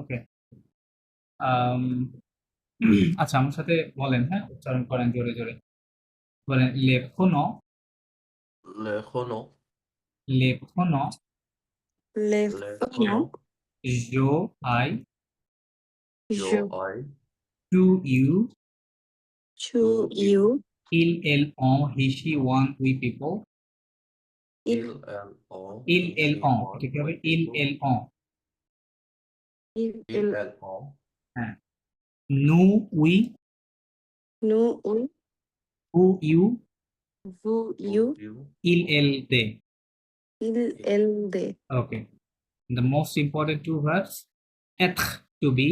ওকে। আচ্ছা, আমার সাথে বলেন, হ্যাঁ, উচ্চারণ করেন জোরে জোরে। বলেন লেখনো, লেখনো, লেখনো, লেখনো, জো আই, yo Je, I, to you, to you, ইল এল অ, he she one we people, il, L-L-O, ইল এল অ, H-E-1, এটা কি হবে? with ill people, L O, il, E-L-O, হ্যাঁ। নু উই, nous, oui, হু ইউ, vous, you, you, ইল এল they. il, elle, they, okay, the most important two verbs, être to be,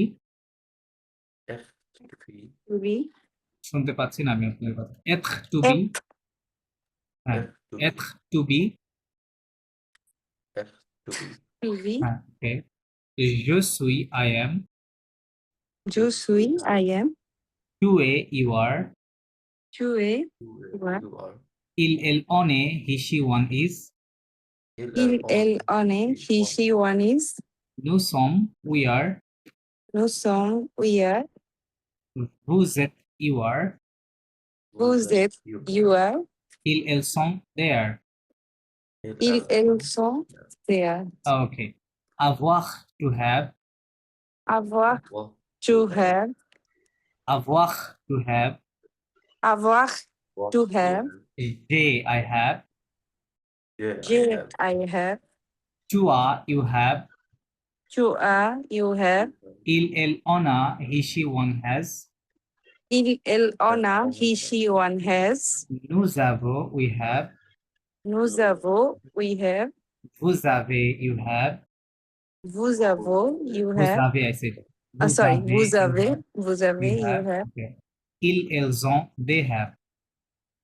F-T, oui, শুনতে পাচ্ছি না আমি আপনার কথা, être to be, être, হ্যাঁ, F-to être to be, F-to be, oui, হ্যাঁ, ওকে। je suis, I am, je suis, I am, tu es, you are, tu es, you, ouais, you are, on est, he she one is, il, L-L-O, elle, on est, he, she, one is, nous sommes, we are, nous sommes, we are, vous êtes, you are, vous êtes, you are, elles sont, they are. ils, elles sont, they are. Okay. Avoir, to have, Avoir, to have, avoir, to have, avoir, to have, j'ai, I have, j'ai, I have, tu as, you have, tu as, you have, elle, on a, he she one has, il, elle, on a, he, she, one has, nous avons, we have, nous avons, we have, vous avez, you have, vous avez, you vous have, avez, I said, vous sorry, avez, vous you avez, have, vous we avez, you have, have, okay. Elles ont, they have.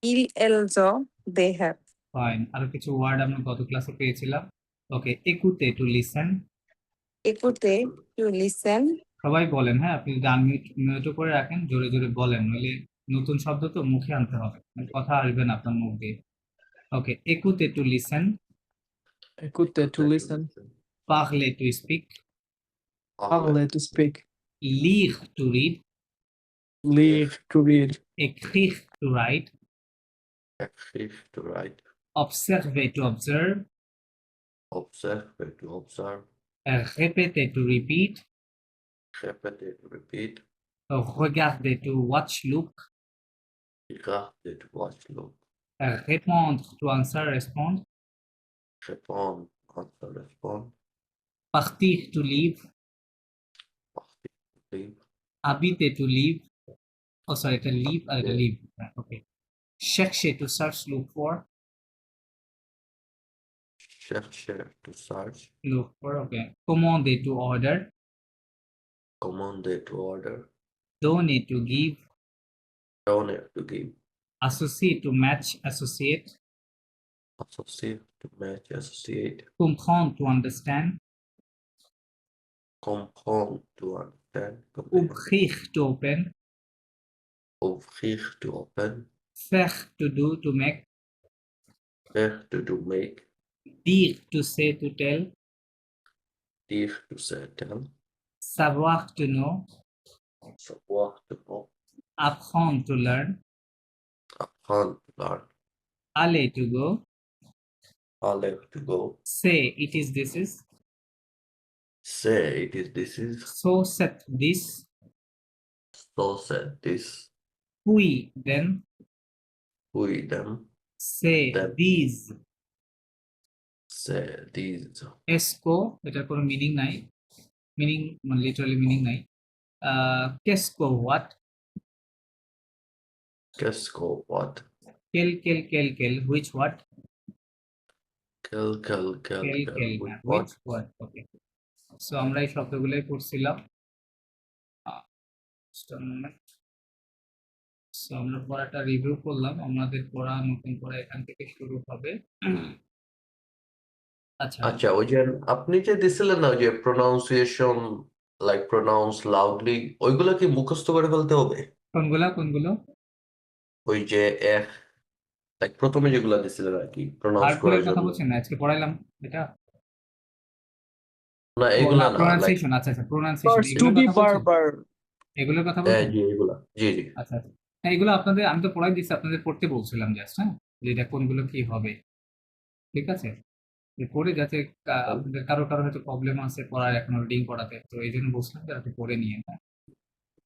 ils, elles ont, they have. Fine, আরো কিছু word আমরা গত ক্লাসে পেয়েছিলাম। Okay, একুতে, to listen. Écoutez, to listen, সবাই বলেন, হ্যাঁ, আপনি গান মিউট করে রাখেন, জোরে জোরে বলেন, নইলে নতুন শব্দ তো মুখে আনতে হবে, মানে কথা আসবে না আপনার মুখ দিয়ে। ওকে, একুতে, to listen. Écouter to listen, পারলে, to speak. parler to speak, লির, to read. lire to read, écrire, to write. Écrire, to write, observer, to observe. observe, to observe, répéter, to repeat. répéter, to repeat, regarder, to watch, look. regarder, to watch, look, répondre, to answer, respond. répondre, answer, respond, partir, to leave. partir, leave, habiter, to live. Oh, sorry, এটা live আর এটা live. Okay. chercher, to search, look for. chercher, to search, Look for, okay. commander, to order. commander, to order, donner, to give. donor, to give, associate, to match, associate. associate, to match, associate, comprendre, to understand. comprendre, to understand, ouvrir, to open. ouvrir, to open, faire, to do, to make. faire, to do, make, dire, to say, to tell. dire, to say, tell, savoir, to know. savoir, to know, apprendre, to learn. apprendre, to learn, aller, to go. aller, to go, say, it is, this is. say, it is, this is, so set, this. so said, this, we, then. we, them, say, them, these. say, these, esco, এটার কোনো meaning নাই, meaning মানে literally meaning নাই। কেসকো, what. qu'est-ce qu'on what, কেল, কেল, কেল, কেল, হুইচ, হোয়াট। quel, কেল, কেল, with which, what, what. Okay, so আমরা এই শব্দগুলোই পড়ছিলাম। সো আমরা পড়াটা রিভিউ করলাম, আমাদের পড়া নতুন পড়া এখান থেকে শুরু হবে। আচ্ছা, আচ্ছা ওই যে আপনি যে দিছিলেন না ওই যে প্রোনাউন্সিয়েশন লাইক প্রোনাউন্স লাউডলি ওইগুলা কি মুখস্থ করে ফেলতে হবে? কোনগুলো কোনগুলো? ওই যে লাইক প্রথমে যেগুলা দিছিলেন আর কি প্রোনাউন্স ভার্বগুলোর করার কথা জন্য। বলছেন না, আজকে পড়াইলাম এটা। না ও এগুলা না, না লাইক প্রোনাউন্সিয়েশন, আচ্ছা আচ্ছা, প্রোনাউন্সিয়েশন First to এগুলোর be কথা বলছেন? barbar. এগুলোর কথা হ্যাঁ বলছেন? জি এগুলা জি জি আচ্ছা আচ্ছা, হ্যাঁ এগুলো আপনাদের আমি তো পড়াই দিচ্ছি, আপনাদের পড়তে বলছিলাম জাস্ট, হ্যাঁ, যে এটা কোনগুলো কি হবে, ঠিক আছে, যে পড়ে যাতে আপনাদের কারো কারো হয়তো প্রবলেম আছে পড়ার, এখন রিডিং পড়াতে, তো এই জন্য বলছিলাম যে আপনি পড়ে নিয়ে, হ্যাঁ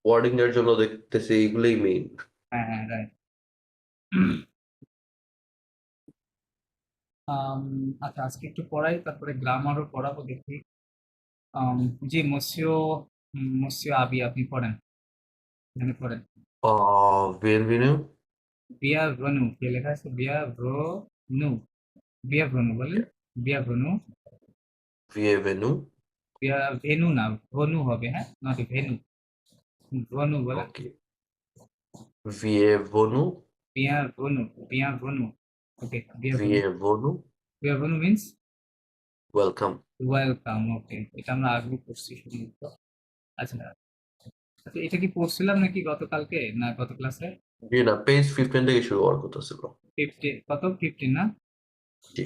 ওয়ার্ডিং এর জন্য দেখতেছি এইগুলোই মেইন। হ্যাঁ হ্যাঁ রাইট। আচ্ছা আজকে একটু পড়াই, তারপরে গ্রামারও পড়াবো দেখি। আম, জি মসিও, মসিও আবি, আপনি পড়েন, এখানে পড়েন। বিয়েনভিনিউ, বিয়া ভনু, কে লেখা আছে? বিয়া ভনু, বিয়া ভনু বলেন, বিয়া ভনু, বিয়েভেনু, বিয়া ভেনু না, ভনু হবে, হ্যাঁ, নট ভেনু, ভনু বলেন। ওকে, বিয়েভনু, বিয়া ভনু, বিয়া ভনু, ওকে, বিয়া ভনু, বিয়েভনু, বিয়া ভনু মিন্স ওয়েলকাম। ওয়েলকাম, ওকে, এটা আমরা আগে পড়ছি শুধু। আচ্ছা আচ্ছা, এটা কি পড়ছিলাম নাকি গতকালকে, না গত ক্লাসে? জি না, পেজ 15 থেকে শুরু হওয়ার কথা ছিল। 50, কত 15 না? জি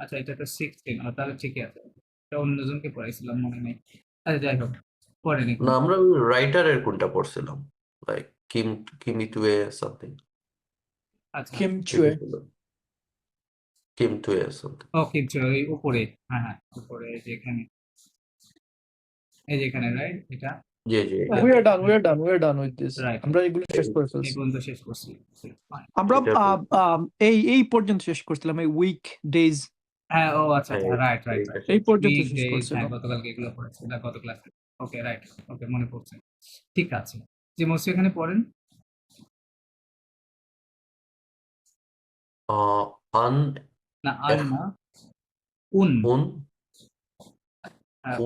আচ্ছা এটা তো 16, তাহলে ঠিকই আছে, এটা অন্যজনকে পড়াইছিলাম মনে নেই। আচ্ছা যাই হোক, পড়েন না এখন। আমরা রাইটারের কোনটা পড়ছিলাম, লাইক কিমিটুয়ে সামথিং, আচ্ছা Kim Chue. কিমটুয়ে সামথিং। ওকে, ওই উপরে, হ্যাঁ হ্যাঁ উপরে, এই যে এখানে, এই যে এখানে, রাইট, এটা জি জি We এটাতে are done. We are done. We are done with this. Right, আমরা এগুলো শেষ করে এই ফেলছি। পর্যন্ত শেষ করছি, Fine. আমরা এটার এই পর্যন্ত শেষ করছিলাম, এই উইক ডেজ হ্যাঁ ও আচ্ছা হ্যাঁ আচ্ছা, রাইট রাইট এইটা রাইট, এই পর্যন্ত উইক শেষ ডেজ, করছিল। হ্যাঁ গতকালকে এগুলো পড়েছি, না গত ক্লাসে, ওকে রাইট, ওকে মনে পড়ছে, ঠিক আছে। যে মসি এখানে পড়েন। আন না আন না, উন, un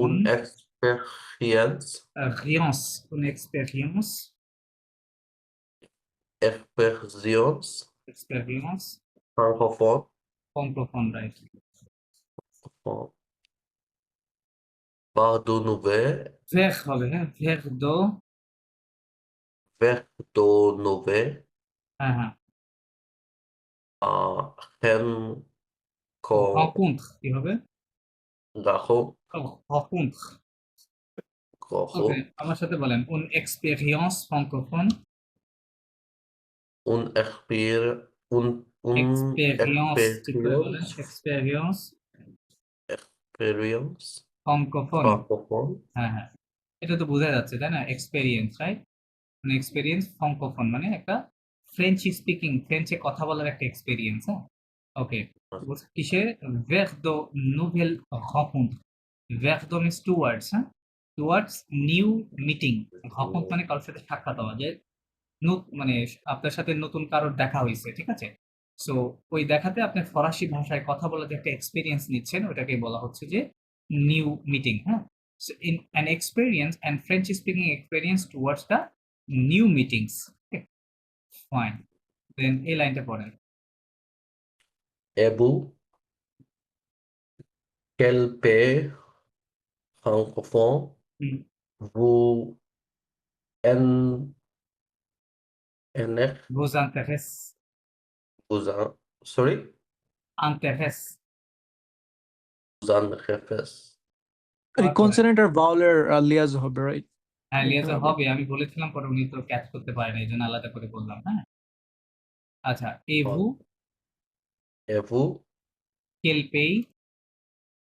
উন, experience রিয়ন্স, উন experience, experience experience, francophone Francophone, right. par de nouvelles ভেখ হবে, হ্যাঁ ভেখ দো, vers de nouvelles হ্যাঁ হ্যাঁ, rencontre কি হবে? rencontre, ওকে আমার সাথে বলেন, উন এক্সপেরিয়েন্স ফ্রাঙ্কোফোন, un এক্সপেরিয়েন্স, ঠিক করে বলেন, experience experience experience Francophone, francophone হ্যাঁ হ্যাঁ, এটা তো বোঝা যাচ্ছে তাই না, এক্সপেরিয়েন্স, রাইট, মানে এক্সপেরিয়েন্স ফ্রাঙ্কোফোন মানে একটা ফ্রেঞ্চ স্পিকিং, ফ্রেঞ্চে কথা বলার একটা এক্সপেরিয়েন্স, হ্যাঁ ওকে। কিসে? ভেখ দো নোভেল rencontre, ভেখ দো মিনস টু ওয়ার্ডস, হ্যাঁ, two words new meeting, rencontre মানে কারোর সাথে সাক্ষাৎ হওয়া, যে মানে আপনার সাথে নতুন কারোর দেখা হয়েছে, ঠিক আছে, সো ওই দেখাতে আপনি ফরাসি ভাষায় কথা বলার যে একটা এক্সপিরিয়েন্স নিচ্ছেন, ওটাকে বলা হচ্ছে যে নিউ মিটিং, হ্যাঁ, so in an experience and French speaking experience towards the new meetings, fine, then এই লাইনটা পড়েন। Ebu quel pays francophone হুম, vous en vous intéresse, vous en sorry intéresse, vous en refers এই আবার পড়েন। Consonant আর ভাওয়েলের liaison হবে, right? হ্যাঁ লিয়াজা হবে, আমি বলেছিলাম পরে উনি তো ক্যাচ করতে পারেন, এই জন্য আলাদা করে বললাম, হ্যাঁ। আচ্ছা, এভু et vous কেল পেই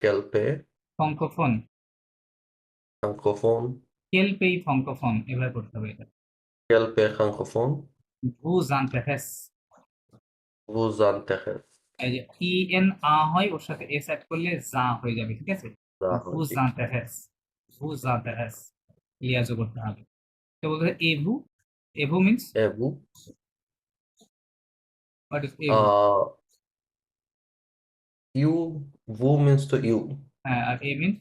quel pays ফ্রাঙ্কোফোন, francophone কেল পেই ফ্রাঙ্কোফোন, এভাবে করতে হবে এটা। quel pays francophone vous intéresse, vous intéresse এই যে en আ হয়, ওর সাথে এস অ্যাড করলে যা হয়ে যাবে, ঠিক আছে, vous জি। intéresse, vous intéresse, লিয়াজও করতে হবে, তো বলতে হয় এভু, এভু means Et vous what is এভু, you vous means to you হ্যাঁ, আর এ means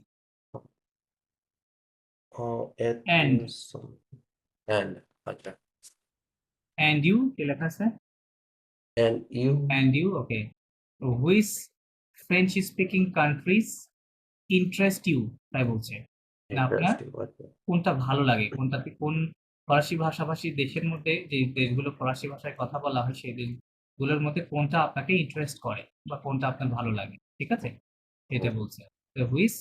it And. means and okay and you, কি লেখা আছে? and you and you, okay, which French speaking countries interest you, তাই বলছে না আপনার interesting okay কোনটা ভালো লাগে, কোনটাতে, কোন ফরাসি ভাষাভাষী দেশের মধ্যে, যে দেশগুলো ফরাসি ভাষায় কথা বলা হয় সেই দেশগুলোর মধ্যে কোনটা আপনাকে ইন্টারেস্ট করে বা কোনটা আপনার ভালো লাগে, ঠিক আছে, এটা বলছে, which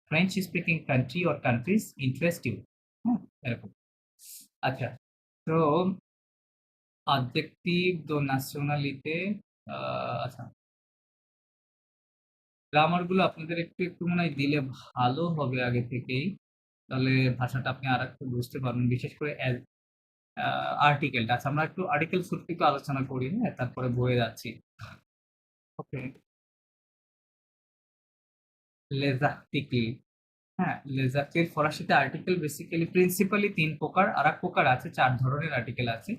French speaking country or countries interest you. হ্যাঁ, এরকম। আচ্ছা, তো adjective দো nationality আচ্ছা, গ্রামার গুলো আপনাদের একটু একটু মনে হয় দিলে ভালো হবে আগে থেকেই, তাহলে ভাষাটা আপনি আর একটু বুঝতে পারবেন, বিশেষ করে আর্টিকেলটা। আচ্ছা, আমরা একটু আর্টিকেল শুরুতে একটু আলোচনা করি, হ্যাঁ, তারপরে বইয়ে যাচ্ছি। ওকে, লেজাকটিকলি। হ্যাঁ, লেজাকের ফরাসিতে আর্টিকেল বেসিক্যালি প্রিন্সিপালি ৩ প্রকার, আরেক প্রকার আছে, ৪ ধরনের আর্টিকেল আছে।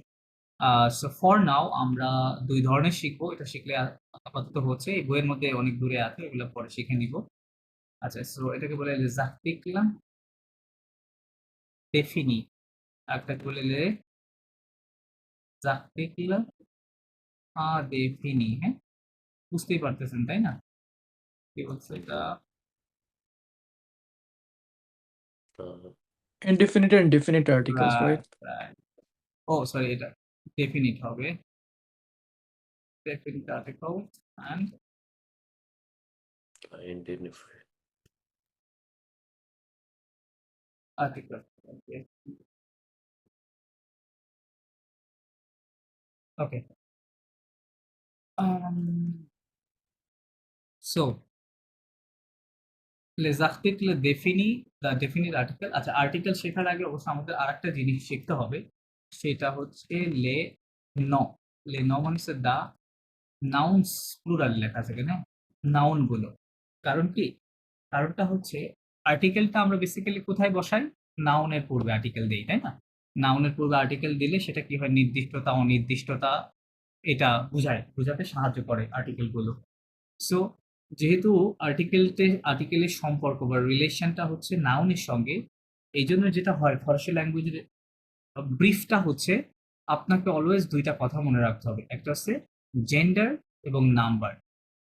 সো ফর নাও আমরা ২ ধরনের শিখবো। এটা শিখলে আপাতত হচ্ছে, এই বইয়ের মধ্যে অনেক দূরে আছে, এগুলো পরে শিখে নিব। আচ্ছা, সো এটাকে বলে লেজাকটিকলা ডেফিনি, আরেকটাকে বলে লেজাকটিকলা ডেফিনি। হ্যাঁ, বুঝতেই পারতেছেন তাই না কি বলছে এটা? Indefinite and definite articles, right? Right. ও সরি, এটা ডেফিনিট হবে, definite article and Identify. article. Okay. Okay. So les articles définis, the definite article। আচ্ছা, আর্টিকেল শেখার আগে অবশ্য আমাদের আরেকটা জিনিস শিখতে হবে, সেটা হচ্ছে লে ন। লে ন মানে হচ্ছে দা নাউন্স, প্লুরাল লেখা আছে এখানে, নাউন গুলো। কারণ কি? কারণটা হচ্ছে আর্টিকেলটা আমরা বেসিক্যালি কোথায় বসাই? নাউনের পূর্বে আর্টিকেল দেই, তাই না? নাউনের পূর্বে আর্টিকেল দিলে সেটা কি হয়? নির্দিষ্টতা, অনির্দিষ্টতা এটা বোঝাতে সাহায্য করে আর্টিকেল গুলো। সো যেহেতু আর্টিকেলের সম্পর্ক বা রিলেশনটা হচ্ছে নাউনের সঙ্গে, এই জন্য যেটা হয় ফরাসি ল্যাঙ্গুয়েজের ব্রিফটা হচ্ছে, আপনাকে অলওয়েজ ২টা কথা মনে রাখতে হবে। একটা হচ্ছে জেন্ডার এবং নাম্বার।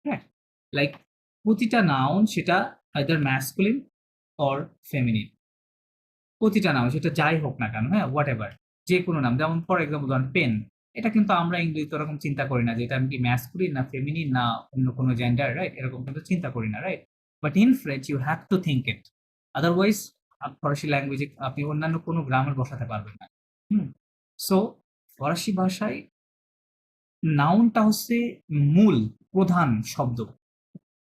হ্যাঁ, লাইক প্রতিটা নাউন সেটা আইদার ম্যাসকুলিন অর ফেমিনিন। প্রতিটা নাউন সেটা যাই হোক না কেন, হ্যাঁ, হোয়াট এভার, যে কোনো নাম। যেমন ফর এক্সাম্পল ধরেন পেন, এটা কিন্তু আমরা ইংরেজিতে ওরকম চিন্তা করি না যে এটা আমি কি ম্যাসকুলিন না ফেমিনিন না অন্য কোনো জেন্ডার, রাইট? এরকম কিন্তু চিন্তা করি না, right? But in French you have to think it, otherwise ফরাসি ল্যাঙ্গুয়েজে আপনি অন্যান্য কোনো গ্রামার বসাতে পারবেন না। হুম, সো ফরাসি ভাষায় নাউনটা হচ্ছে মূল প্রধান শব্দ।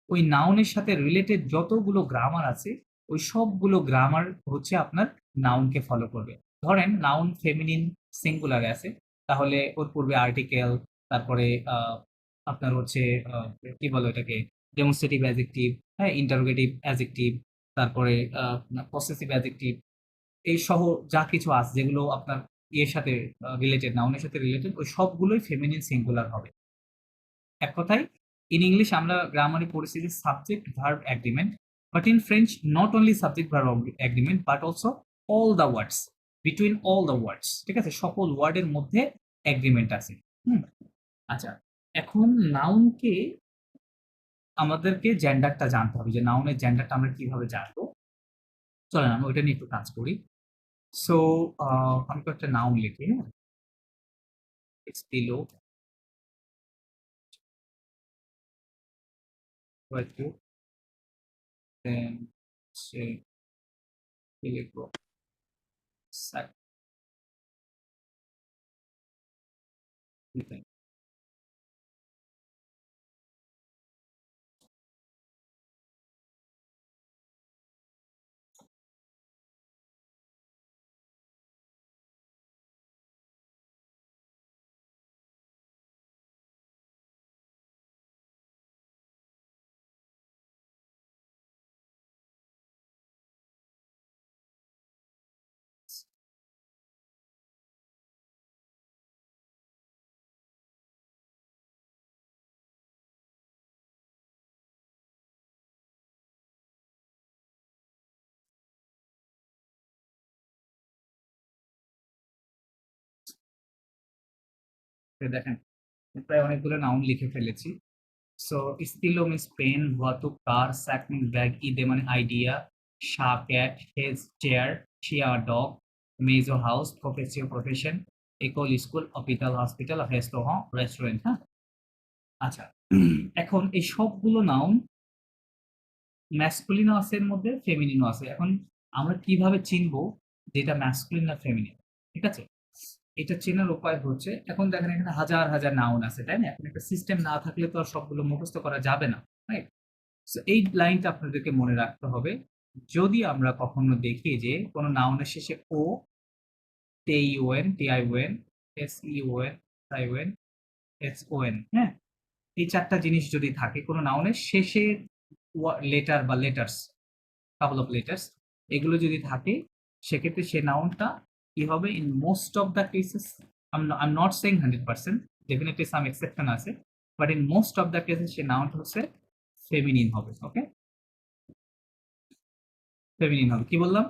ওই নাউনের সাথে রিলেটেড যতগুলো গ্রামার আছে, ওই সবগুলো গ্রামার হচ্ছে আপনার নাউনকে ফলো করবে। ধরেন নাউন ফেমিনিন সিঙ্গুলারে আছে, তাহলে ওর পূর্বে আর্টিকেল, তারপরে আপনার হচ্ছে কি বলো এটাকে, ডেমনস্ট্রেটিভ অ্যাডজেক্টিভ, হ্যাঁ, ইন্টারোগেটিভ অ্যাডজেক্টিভ, তারপরে পসেসিভ অ্যাডজেক্টিভ, এই সহ যা কিছু আছে যেগুলো আপনার ইয়ের সাথে রিলেটেড, নাউনের সাথে রিলেটেড, ওই সবগুলোই ফেমিনিন সিঙ্গুলার হবে। এক কথায় ইন ইংলিশ আমরা গ্রামারে পড়েছি যে subject verb agreement, but in French not only subject verb agreement but also all the words, between all the words, ঠিক আছে? সকল ওয়ার্ডের মধ্যে অ্যাগ্রিমেন্ট আছে। হুম, আচ্ছা, এখন নাউনকে আমাদেরকে জেন্ডারটা জানতে হবে, যে নাউনের জেন্ডারটা আমরা কিভাবে জানবো। চলেন আমরা ওইটা নিয়ে একটু কাজ করি। সো আমি কয়েকটা নাউন লিখি, হ্যাঁ, দিল দেন সে কি লিখবো, sac- দেখেন প্রায় অনেকগুলো নাউন লিখে ফেলেছি। সো স্টিলো মিন্স পেন, ভাতু কার, স্যাক মিন্স ব্যাগ, ইদে মানে আইডিয়া, শা ক্যাট, হেজ চেয়ার, শিয়া ডগ, মেজো house, প্রফেসিও profession, Ekal school, হপিটাল hospital, restaurant restaurant. হ্যাঁ, আচ্ছা, এখন এই সবগুলো নাউন ম্যাসকুলিনও আছে এর মধ্যে, ফেমিনিনও আছে। এখন আমরা কিভাবে চিনবো যে এটা ম্যাসকুলিন না ফেমিনিন? ঠিক আছে? এটা চেনার উপায় হচ্ছে, এখন দেখেন এখানে হাজার হাজার নাউন আছে, তাই না? এখন একটা সিস্টেম না থাকলে তো আর সবগুলো মুখস্থ করা যাবে না, রাইট? সো এই লাইনটা আপনাদেরকে মনে রাখতে হবে। যদি আমরা কখনো দেখি যে কোনো নাউনের শেষে ও, টিইউএন, টিআইওএন, এসইওএন, আইওএন, এসওএন, হ্যাঁ? এই ৪ টা জিনিস যদি থাকে কোনো নাউনের শেষে, লেটার বা লেটার্স, কাপল অফ লেটার্স, এগুলো যদি থাকে, সেক্ষেত্রে সে নাউনটা কি হবে? In most of the cases, I am not saying 100%, definitely some exception আছে, but in most of the cases সে নাউনটা হচ্ছে ফেমিনিন হবে। ওকে, ফেমিনিন হবে। কি বললাম?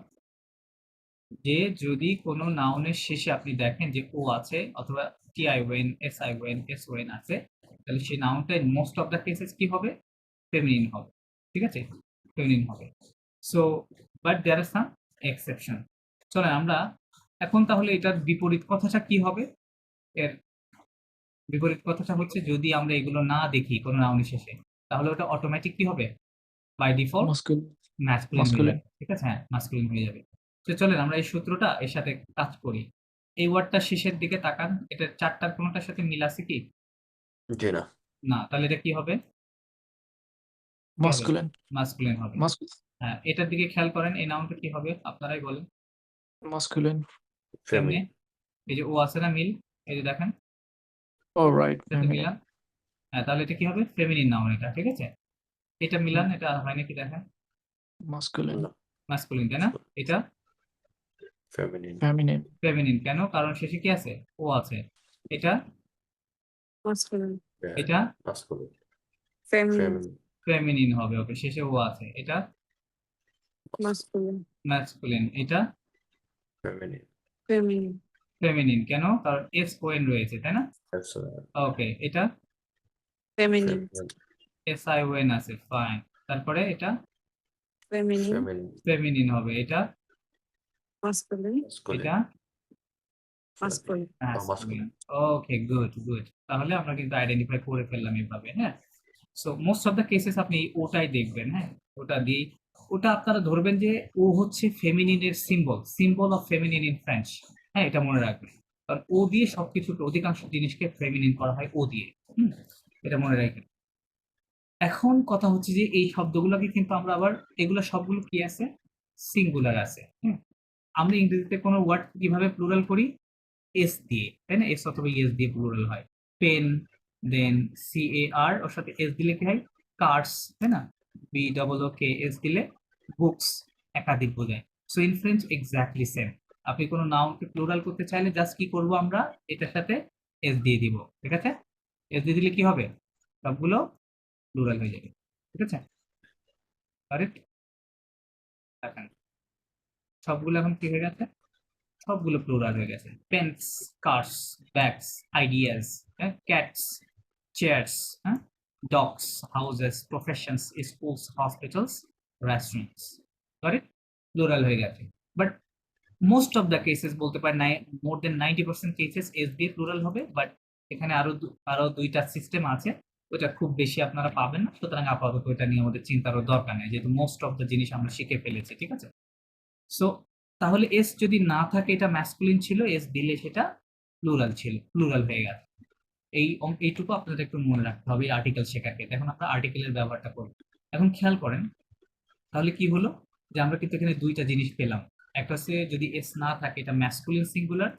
যে যদি কোনো নাউনের শেষে আপনি দেখেন যে ও আছে অথবা টিআইওএন, এসআইওএন, এসওএন আছে, তাহলে সেই নাউনটা in most of the cases কি হবে? ফেমিনিন হবে। ঠিক আছে? ফেমিনিন হবে। So but there are some exception. চলেন আমরা এখন তাহলে এটার বিপরীত কথাটা কি হবে? এর বিপরীত কথাটা হচ্ছে, যদি আমরা এগুলো না দেখি কোনো নাউনের শেষে, তাহলে ওটা অটোমেটিক কি হবে? By default Masculine. ম্যাসকুলিন হয়ে Masculine. যাবে। ঠিক আছে? হ্যাঁ, মাসকুলিন হয়ে যাবে। তো চলেন আমরা এই সূত্রটা এর সাথে কাজ করি। এই ওয়ার্ডটার শেষের দিকে তাকান, এটার ৪ টার কোনটার সাথে মিল আছে কি? জি না। না, তাহলে এটা কি হবে? কি হবে? Masculine. মাসকুলিন হবে। Masculine. হ্যাঁ, এটার দিকে খেয়াল করেন, এই নাউনটা কি হবে? আপনারাই বলেন। Masculine. কেমনে? ফেমিনিন। এই যে ও আছে না মিল? এই যে দেখেন, All right. এটাতে Feminine. মিলান। হ্যাঁ, তাহলে এটা কি হবে? ফেমিনিন নাউন এটা। ঠিক আছে? এটা মিলান, এটা হয় নাকি দেখেন। Masculine. না, মাসকুলিন, তাই না? এটা ফেমিনিন। Feminine. ফেমিনিন। কেন? কারণ শেষে কি আছে? ও আছে। এটা masculine, এটা মাস্কুলিন। feminine, feminine. ফেমিনিন হবে। ওকে, শেষে ও আছে। এটা masculine, ম্যাসকুলিন। এটা ফেমিনিন। feminine, feminine. কেন? কারণ এস ও এন রয়েছে, তাই না? ওকে, এটা feminine, feminine. S I O N আছে। ফাইন। তারপরে এটা feminine, ফেমিনিন। ফেমিনিন হবে। এটা masculine, মাস্কুলিন। এটা masculine. Masculine. Okay, good good. তাহলে আমরা কিন্তু আইডেন্টিফাই করে ফেললাম এভাবে, হ্যাঁ? So most of the cases আপনি ওটাই দেখবেন, হ্যাঁ? ওটা দিয়ে, ওটা আপনারা ধরবেন যে ও হচ্ছে ফেমিনিনের symbol, symbol of feminine in French. হ্যাঁ, এটা মনে রাখবেন। কারণ ও দিয়ে সবকিছু, অধিকাংশ জিনিসকে ফেমিনিন করা হয় ও দিয়ে। এটা মনে রাখবেন। এখন কথা হচ্ছে যে এই শব্দগুলোকে কিন্তু আমরা আবার, এগুলো সবগুলো কি আছে? সিঙ্গুলার আছে। আমরা ইংরেজিতে কোনো ওয়ার্ড কিভাবে প্লুরাল করি? এস দিয়ে, তাই না? এস অথবা ইএস দিয়ে প্লুরাল হয়। পেন, দেন CAR ওর সাথে এস দিলে কি হয়? কার্স, তাই না? BOOKS দিলে বুকস, একাধিক বোঝায়। So in French exactly same. আপনি কোনো নাউনকে প্লুরাল করতে চাইলে জাস্ট কি করব আমরা? এটার সাথে এস দিয়ে দিব। ঠিক আছে? এস দিয়ে দিলে কি হবে? সবগুলো প্লুরাল হয়ে যাবে। ঠিক আছে? কারেক্ট? দেখেন, সবগুলো এখন কি হয়ে গেছে? সবগুলো প্লুরাল হয়ে গেছে। Pens, cars, bags, ideas, cats, chairs, হ্যাঁ, dogs, houses, professions, schools, hospitals, restaurants. Correct? Plural হয়ে গেছে। But most of the cases বলতে পারেন, মোর দেন 90% কেসেস এস দিয়ে প্লুরাল হবে। বাট এখানে আরো দুইটা সিস্টেম আছে, ওটা খুব বেশি আপনারা পাবেন না, সুতরাং আপাতত এটা নিয়ে আমাদের চিন্তারও দরকার নেই, যেহেতু মোস্ট অফ দ্য জিনিস আমরা শিখে ফেলেছি। ঠিক আছে? সো তাহলে এস যদি না থাকে, এটা ম্যাসকুলিন ছিল, এস দিলে সেটা প্লুরাল ছিল, প্লুরাল হয়ে গেছে। এইটুকু আপনাদের একটু মনে রাখতে হবে আর্টিকেল শেখার ক্ষেত্রে। এখন আমরা আর্টিকেলের ব্যবহারটা করব। এখন খেয়াল করেন, তাহলে কি হলো? যে আমরা কিন্তু এখানে দুইটা জিনিস পেলাম। একটা হচ্ছে যদি এস না থাকে এটা ম্যাসকুলিন সিঙ্গুলার,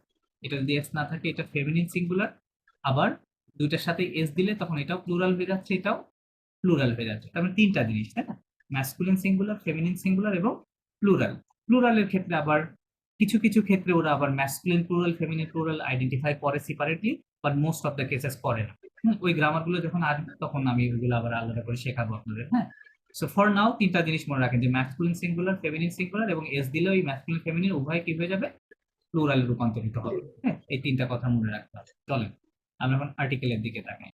এটা যদি এস না থাকে এটা ফেমিনিন সিঙ্গুলার। আবার দুইটার সাথে এস দিলে তখন এটাও প্লুরাল হয়ে যাচ্ছে, এটাও প্লুরাল হয়ে যাচ্ছে। তার মানে তিনটা জিনিস, তাই না? ম্যাসকুলিন সিঙ্গুলার, ফেমিনিন সিঙ্গুলার এবং প্লুরাল। প্লুরালের ক্ষেত্রে আবার কিছু কিছু ক্ষেত্রে ওরা আবার masculine plural, feminine plural identify করে separately, but most of the cases করে না। ওই গ্রামার গুলো যখন আসবে তখন আমি ওইগুলো আবার আলাদা করে শেখাবো আপনাদের, হ্যাঁ? সো ফর নাও তিনটা জিনিস মনে রাখেন, যে ম্যাসকুলিন সিঙ্গুলার, ফেমিনিন সিঙ্গুলার এবং এস দিলে ওই ম্যাসকুলিন ফেমিনিন উভয় কি হয়ে যাবে? প্লুরালে রূপান্তরিত হবে। হ্যাঁ, এই তিনটা কথা মনে রাখতে হবে। চলেন আমরা এখন আর্টিকেলের দিকে তাকাই।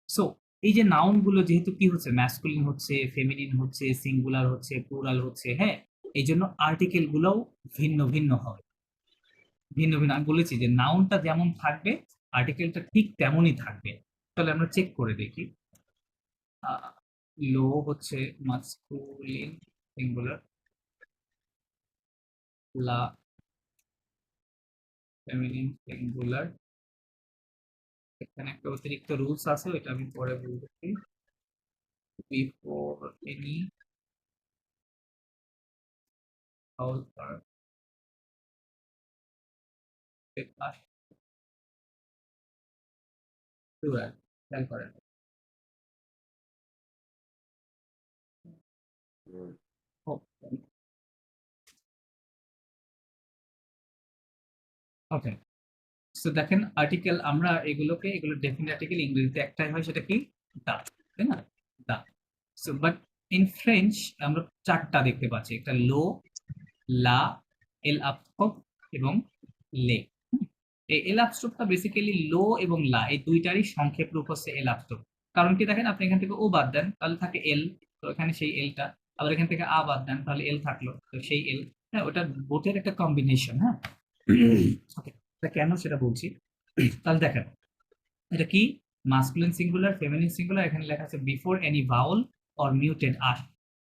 সো এই যে নাউন গুলো যেহেতু কি হচ্ছে, ম্যাসকুলিন হচ্ছে, ফেমিনিন হচ্ছে, সিঙ্গুলার হচ্ছে, প্লুরাল হচ্ছে, হ্যাঁ, এই জন্য আর্টিকেল গুলোও ভিন্ন ভিন্ন হবে। ভিন্ন ভিন্ন, আমি বলেছি যে নাউনটা যেমন থাকবে আর্টিকেলটা ঠিক তেমনই থাকবে। তাহলে আমরা চেক করে দেখি। লো হচ্ছে মাস্কুলিন সিঙ্গুলার, লা ফেমিনিন সিঙ্গুলার। এখানে একটা অতিরিক্ত রুলস আছে, ওইটা আমি পরে বলতেছি। বিফোর এনি হাউল আর প্লুরাল, খেয়াল করেন। ওকে, সো দেখেন আর্টিকেল, আমরা এগুলো ডেফিনিট আর্টিকেল ইংরেজিতে একটাই হয়, সেটা কি? দা, তাই না? দা। সো বাট ইন ফ্রেঞ্চ আমরা চারটা দেখতে পাচ্ছি, একটা লো, লা, এল আপস্ট্রোফ এবং লে। এই এল আপস্ট্রোফটা বেসিক্যালি লো এবং লা এই দুইটারই সংক্ষেপ রূপ হচ্ছে এল আপস্ট্রোফ। কারণ কি দেখেন, আপনি এখান থেকে ও বাদ দেন তাহলে থাকে এল, তো এখানে সেই এলটা, আবার এখান থেকে আ বাদ দেন তাহলে এল থাকলো, তো সেই এল। হ্যাঁ, ওটা বোথের একটা কম্বিনেশন। হ্যাঁ, ওকে, কেন সেটা বলছি। তাহলে দেখেন এটা কি, মাস্কুলিন সিঙ্গুলার, ফেমিনিন সিঙ্গুলার, এখানে লেখা আছে before any vowel or muted আর,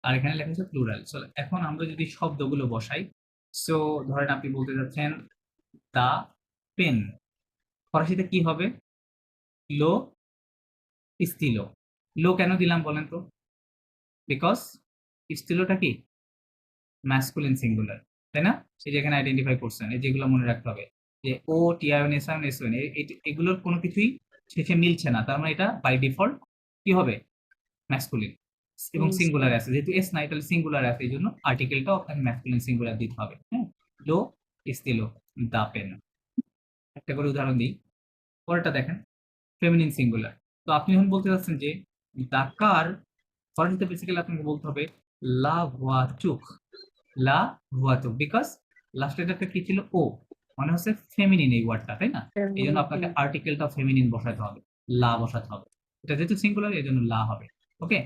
আর এখানে লেখা আছে প্লুরাল। সো এখন আমরা যদি শব্দগুলো বসাই, সো ধরেন আপনি বলতে যাচ্ছেন দা পেন, ফরাসিতে কি হবে? লো স্টিলো। লো কেন দিলাম বলেন তো? বিকজ স্টিলোটা কি ম্যাসকুলিন সিঙ্গুলার, তাই না? এই যে এখানে আইডেন্টিফাই করছেন, এই যেগুলো মনে রাখতে হবে যে ও টিআইওএন এসআইওএন এসওএন এগুলোর কোনো কিছুই শেষে মিলছে না, তার মানে এটা বাই ডিফল্ট কি হবে? ম্যাসকুলিন এবং সিঙ্গুলার আছে, যেহেতু এস নাই তাহলে সিঙ্গুলার আছে, এই জন্য আর্টিকেলটাও আপনাকে ম্যাসকুলিন সিঙ্গুলার দিতে হবে। হ্যাঁ, লো স্টিলো দা পেন। একটা করে উদাহরণ দিই, পরেরটা দেখেন ফেমিনিন সিঙ্গুলার। তো আপনি যখন বলতে চাচ্ছেন যে দা কার, ফরাসিতে বেসিক্যালি আপনাকে বলতে হবে লা ভোয়াতুক, লা ভুয়াতুক, বিকজ লাস্ট লেটারটা কি ছিল? ও, মানে হচ্ছে ফেমিনিন এই ওয়ার্ডটা, তাই না? এই জন্য আপনাকে আর্টিকেলটা ফেমিনিন বসাতে হবে, লা বসাতে হবে। এটা যেহেতু সিঙ্গুলার এই জন্য লা হবে। ওকে,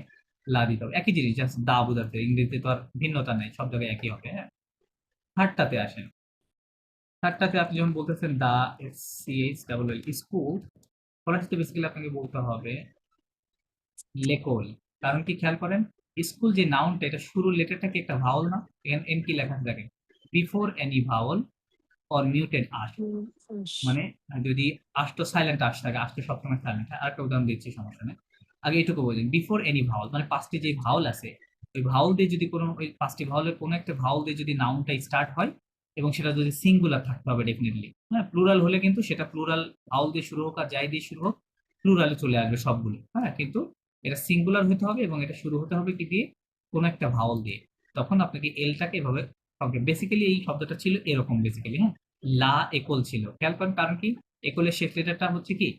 লা দিতে হবে, একই জিনিস, জাস্ট দা বোঝাতে, ইংরেজিতে তো আর ভিন্নতা নেই, সব জায়গায় একই হবে। হ্যাঁ, থার্ডটাতে আসেন। থার্ডটাতে আপনি যখন বলতেছেন the CH double L school, ফরাসিতে বেসিক্যালি আপনাকে বলতে হবে লেকোল। কারণ কি খেয়াল করেন, স্কুল যে নাউনটা, এটা শুরুর লেটারটা কি একটা ভাওয়াল না? এন এন কি লেখা আছে দেখেন, before any vowel or muted আশ, মানে যদি আষ্ট সাইলেন্ট আশ থাকে, আষ্ট সবসময় সাইলেন্ট। আর একটা উদাহরণ দিচ্ছি, সমস্যা নেই। আগে এটুকু বলছেন বিফোর এনি ভাওয়াল, মানে পাঁচটি যে ভাওয়াল আছে, ওই ভাওয়াল দিয়ে যদি কোনো, ওই পাঁচটি ভাওয়ালের কোনো একটা ভাওয়াল দিয়ে যদি নাউনটা স্টার্ট হয়, এবং সেটা যদি সিঙ্গুলার থাকতে হবে ডেফিনেটলি। হ্যাঁ, প্লুরাল হলে কিন্তু সেটা প্লুরাল ভাওয়াল দিয়ে শুরু হোক আর যাই দিয়ে শুরু হোক, প্লুরালে চলে আসবে সবগুলো। হ্যাঁ, কিন্তু এটা সিঙ্গুলার হতে হবে এবং এটা শুরু হতে হবে কি দিয়ে? কোনো একটা ভাওয়াল দিয়ে। তখন আপনাকে এলটাকে এভাবে, বেসিক্যালি এই শব্দটা ছিল এরকম বেসিক্যালি। হ্যাঁ, লা একল ছিল, খেয়াল করেন, কারণ কি একলের শেষ লেটারটা হচ্ছে কি?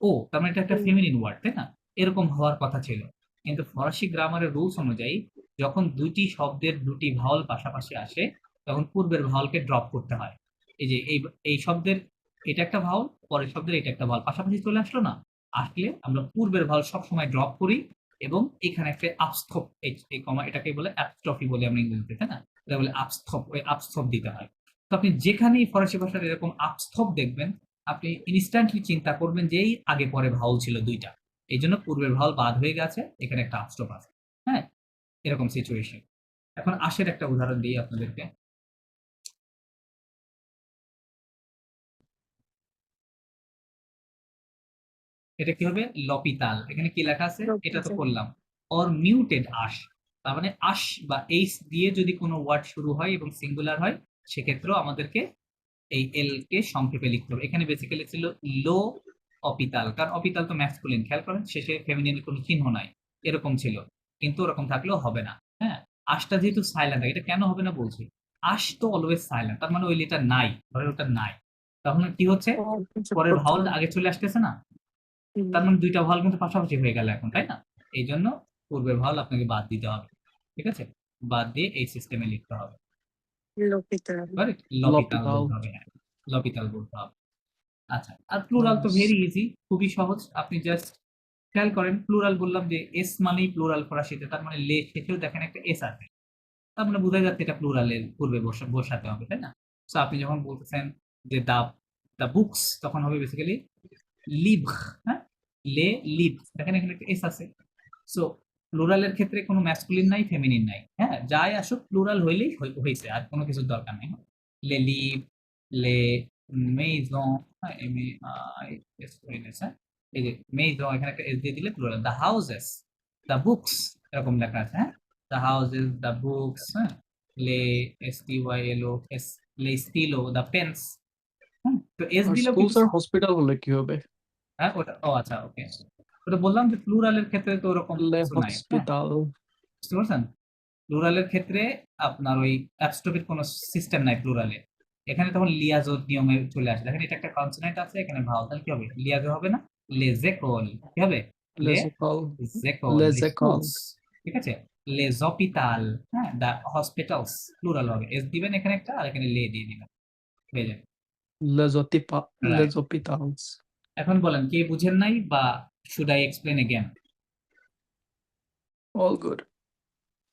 ও, তার মানে এটা একটা ফেমিনিন ওয়ার্ড, তাই না? এরকম হওয়ার কথা ছিল, কিন্তু ফরাসি গ্রামারের রুলস অনুযায়ী যখন দুটি শব্দের দুটি ভাওয়াল পাশাপাশি আসে, তখন পূর্বের ভাওয়ালকে ড্রপ করতে হয়। এই যে এই শব্দের এটা একটা ভাওয়াল, পরের শব্দের এটা একটা ভাওয়াল পাশাপাশি চলে আসলো না, আসলে আমরা পূর্বের ভাওয়াল সবসময় ড্রপ করি, এবং এখানে একটা আপস্থপ, এই কমা, এটাকে বলে অ্যাপস্ট্রফি বলে আমরা ইংরেজিতে, তাই না? এটা বলে আপস্থপ, ওই আপস্থপ দিতে হয়। তো আপনি যেখানেই ফরাসি ভাষার এরকম আপস্থপ দেখবেন, আপনি ইনস্ট্যান্টলি চিন্তা করবেন যে এই আগে পরে ভাওয়াল ছিল দুইটা, এই জন্য পূর্বের ভাওয়াল বাদ হয়ে গেছে, এখানে একটা আপস্টপ আছে। হ্যাঁ, এরকম সিচুয়েশন। এখন আশের একটা উদাহরণ দিই আপনাদেরকে। এটা কি হবে? লপিতাল। এখানে কি লেখা আছে এটা তো করলাম, অর মিউটেড আশ, তার মানে আশ বা এইচ দিয়ে যদি কোনো ওয়ার্ড শুরু হয় এবং সিঙ্গুলার হয়, সেক্ষেত্রেও আমাদেরকে এই এল কে সংক্ষেপে লিখতে হবে। এখানে বেসিক্যালি ছিল লো অপিতাল, কারণ অপিতাল তো ম্যাসকুলিন, খেয়াল করেন শেষে ফেমিনিনের কোনো চিহ্ন নাই, এরকম ছিল, কিন্তু ওরকম থাকলেও হবে না। হ্যাঁ, আশটা যেহেতু সাইলেন্ট, এটা কেন হবে না বলছি, আশ তো অলওয়েজ সাইলেন্ট, তার মানে ওই লেটার নাই, ধরেন ওটা নাই, তখন কি হচ্ছে? পরের ভাওয়াল আগে চলে আসতেছে না, তার মানে দুইটা ভাওয়াল কিন্তু পাশাপাশি হয়ে গেল এখন, তাই না? এই জন্য পূর্বের ভাওয়াল আপনাকে বাদ দিতে হবে, ঠিক আছে? বাদ দিয়ে এই সিস্টেমে লিখতে হবে। L'hôpital. Correct? লপিতাল L'hôpital. বলতে হবে, হ্যাঁ, লপিতাল বলতে হবে। আচ্ছা, আর প্লুরাল তো ভেরি ইজি, খুবই সহজ। আপনি জাস্ট খেয়াল করেন, প্লুরাল বললাম যে এস মানেই প্লুরাল ফরাসিতে, তার মানে লে শেষেও দেখেন একটা এস আছে, তার মানে বোঝা যাচ্ছে এটা প্লুরালের পূর্বে বসাতে হবে, তাই না? সো আপনি যখন বলতেছেন যে দা দা বুকস, তখন হবে বেসিক্যালি লিভ। হ্যাঁ, লে লিভ, দেখেন এখানে একটা এস আছে। সো প্লুরালের ক্ষেত্রে কোনো ম্যাসকুলিন নাই, ফেমিনিন নাই। হ্যাঁ, যাই আসুক প্লুরাল হইলেই হইছে, আর কোনো কিছুর দরকার নেই। লে লিভ, লে মেইজন, হ্যাঁ, MAIS, হ্যাঁ, এই যে মেইজন এখানে একটা এস দিয়ে দিলে plural. The houses, the books এরকম লেখা আছে, হ্যাঁ, দ্য হাউসেস, দ্য বুকস, হ্যাঁ, লে STYLO, লে স্টিলো, দ্য পেন্স। তো এস আর দিলেও স্কুলস কিন্তু, আর হসপিটাল হলে কি হবে? হ্যাঁ ওটা, ও আচ্ছা, ওকে, ওটা বললাম যে প্লুরালের ক্ষেত্রে তো ওরকম লে কিছু নাই, হ্যাঁ, হসপিটাল। বুঝতে পারছেন? প্লুরালের ক্ষেত্রে আপনার ওই অ্যাপস্ট্রফির কোনো সিস্টেম নাই প্লুরালে। এখানে তখন লিয়াজো নিয়মে চলে আসে। দেখেন এটা একটা কনসোনেন্ট আছে, এখানে ভাওয়াল, তাহলে কি হবে? লিয়াজো হবে না? লেজেকল কি হবে? লেজিকল। লেজেকল, লেজিকল। স্কুলস, ঠিক আছে? লেজপিতাল, হ্যাঁ, দ্য হসপিটালস প্লুরাল হবে। এস দিবেন এখানে একটা, আর এখানে লে দিয়ে দিবেন, হয়ে যাবে। রাইট। লেজপিটালস। এখন বলেন কে বুঝেন নাই, বা should I explain again? All good.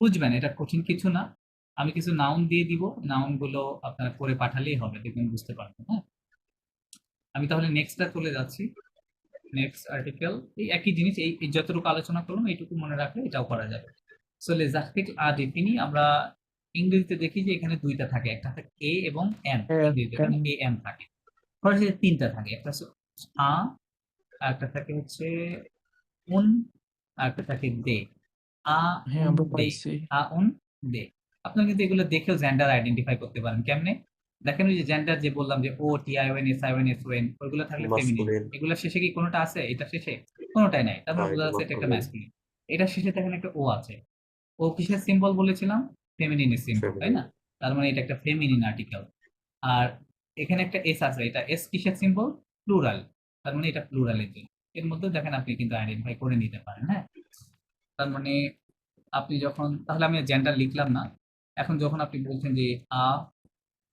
বুঝবেন, এটা কঠিন কিছু না। আমি কিছু নাউন দিয়ে দিব, নাউন গুলো আপনারা করে পাঠালেই হবে, দেখবেন বুঝতে পারবেন। হ্যাঁ, আমি তাহলে নেক্সটটা চলে যাচ্ছি। নেক্সট আর্টিকেল, এই একই জিনিস, এই যতটুকু আলোচনা করলাম এইটুকু মনে রাখলে এটাও করা যাবে। সো লেটস আর্টিকেল ডিফিনি। আমরা ইংরেজিতে দেখি যে এখানে দুইটা থাকে, একটা থাকে এ এবং এন। ইংরেজিতে এ এন থাকে, ফরাসিতে তিনটা থাকে, একটা হচ্ছে আ, আর একটা থাকে হচ্ছে উন, আর একটা থাকে দে। আ হ্যাঁ, উন আমরা দে, পাইছি। আ উন দে। আপনারা কিন্তু এগুলো দেখেও জেন্ডার আইডেন্টিফাই করতে পারেন। কেমনে? দেখেন ওই যে জেন্ডার যে বললাম যে ও T I O N S I O N S O N, ওইগুলো থাকলে ফেমিনিন। মাস্কুলিন। এগুলো শেষে কি কোনোটা আছে? এটা শেষে কোনোটাই নাই, তার মানে হ্যাঁ, বোঝা এটা যাচ্ছে এটা একটা মাস্কুলিন। ম্যাসকুলিন। এটা শেষে দেখেন একটা ও আছে, ও কিসের সিম্বল বলেছিলাম? ফেমিনিনের সিম্বল, তাই ফেমিনিন। না? তার মানে এটা একটা ফেমিনিন আর্টিকেল। আর এখানে একটা এস আছে, এটা এস কিসের সিম্বল? প্লুরাল, তার মানে এটা প্লুরালের জন্য। এর মধ্যে দেখেন আপনি কিন্তু আইডেন্টিফাই করে নিতে পারেন। হ্যাঁ, তার মানে আপনি যখন, তাহলে আমি জেন্ডার লিখলাম না। এখন যখন আপনি বলছেন যে আ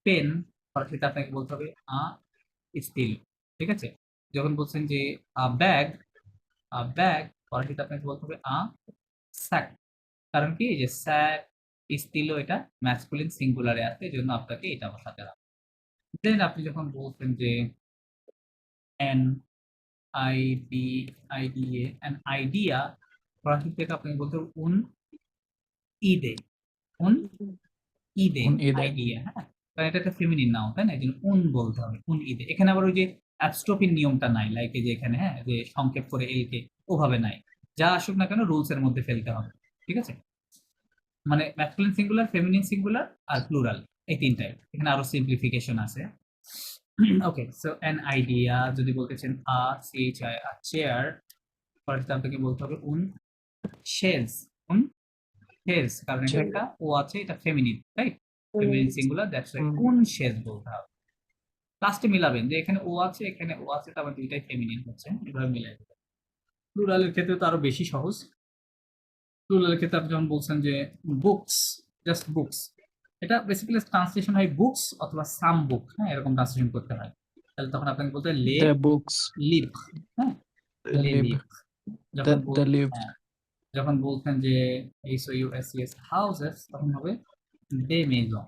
পেন, সরাসরি আপনাকে বলতে হবে আ স্টিল, ঠিক আছে? যখন বলছেন যে ব্যাগ, ব্যাগ, সরাসরি আপনাকে বলতে হবে স্যাক। কারণ কি, এই যে স্যাক, স্টিলও এটা ম্যাসকুলিন সিঙ্গুলারে আছে, এই জন্য আপনাকে এটা বসাতে হবে। দেন আপনি যখন বলছেন যে N ID, IDA, an idea, সরাসরি থেকে আপনাকে বলতে হবে উন ইদে, উন ঈদে, উন ঈদে। আইডিয়া, হ্যাঁ, কারণ এটা একটা ফেমিনিন নাউন, তাই না? এই জন্য উন বলতে হবে, উন ঈদে। এখানে আবার ওই যে অ্যাপস্ট্রোফির নিয়মটা নাই, লাইক এই যে এখানে, হ্যাঁ, যে সংক্ষেপ করে এল কে, ওভাবে নাই। যা আসুক না কেন রুলস এর মধ্যে ফেলতে হবে, ঠিক আছে? মানে ম্যাসকুলিন সিঙ্গুলার, ফেমিনিন সিঙ্গুলার, আর প্লুরাল, এই তিনটাই। এখানে আরো সিম্পলিফিকেশন আছে। ওকে, সো অ্যান আইডিয়া যদি বলতেছেন CHI, চেয়ার, ফার্স্ট আপনাকে বলতে হবে উন শেজ, উন শেজ, কারণ এখানে একটা ও আছে, এটা feminine, right? Feminine singular, that's why উন শেজ বলতে হবে। লাস্টে মিলাবেন যে এখানে ও আছে, এখানে ও আছে, তারপর দুইটাই ফেমিনিন হচ্ছে, এভাবে মিলাই দেবেন। প্লুরালের ক্ষেত্রে তো আরো বেশি সহজ। প্লুরালের ক্ষেত্রে আপনি যখন বলছেন যে বুকস, জাস্ট বুকস, এটা বেসিক্যালি ট্রান্সলেশন হয় বুকস অথবা সাম বুক, হ্যাঁ, এরকম ট্রান্সলেশন করতে হয়। তাহলে তখন আপনাকে বলতে হয় লে দ্য বুকস। লিভ, হ্যাঁ, দ্য লে লিভ। লিভ। যখন দ্য লিভ। হ্যাঁ, যখন বলছেন যে HOUSES হাউসেস, তখন হবে দে মেজন,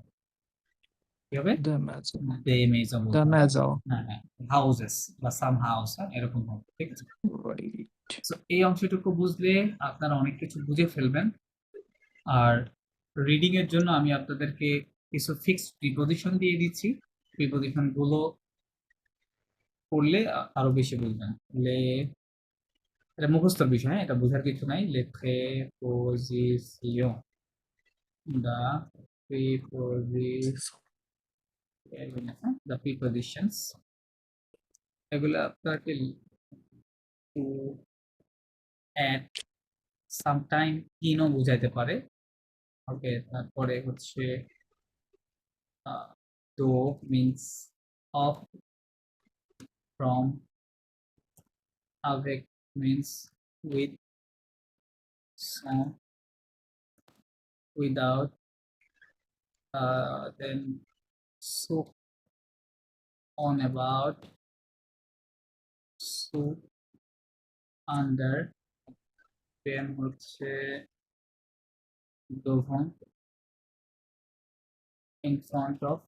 কি হবে? দ্য ম্যাজল। দে মেজন দ্য বলতে হবে। ম্যাজল। হ্যাঁ হ্যাঁ, হাউসেস বা সাম হাউস, এরকম হবে, ঠিক আছে? রাইট। So, এই অংশটুকু বুঝলে আপনারা অনেক কিছু বুঝে ফেলবেন। আর রিডিং এর জন্য আমি আপনাদেরকে কিছু ফিক্সড প্রিপজিশন দিয়ে দিচ্ছি। প্রিপজিশন গুলো পড়লে আরো বেশি বুঝবেন। লে, এটা মুখস্থর বিষয়, হ্যাঁ, এটা বোঝার কিছু নাই। লে প্রেপোজিশন, দা প্রিপজিশনস, এগুলো আপনাকে টু অ্যাট সামটাইম ইনও বুঝাইতে পারে। ওকে, তারপরে হচ্ছে দো means of, from, avec means with, some, without, then so, on, about, so, under, then হচ্ছে devant, in front of,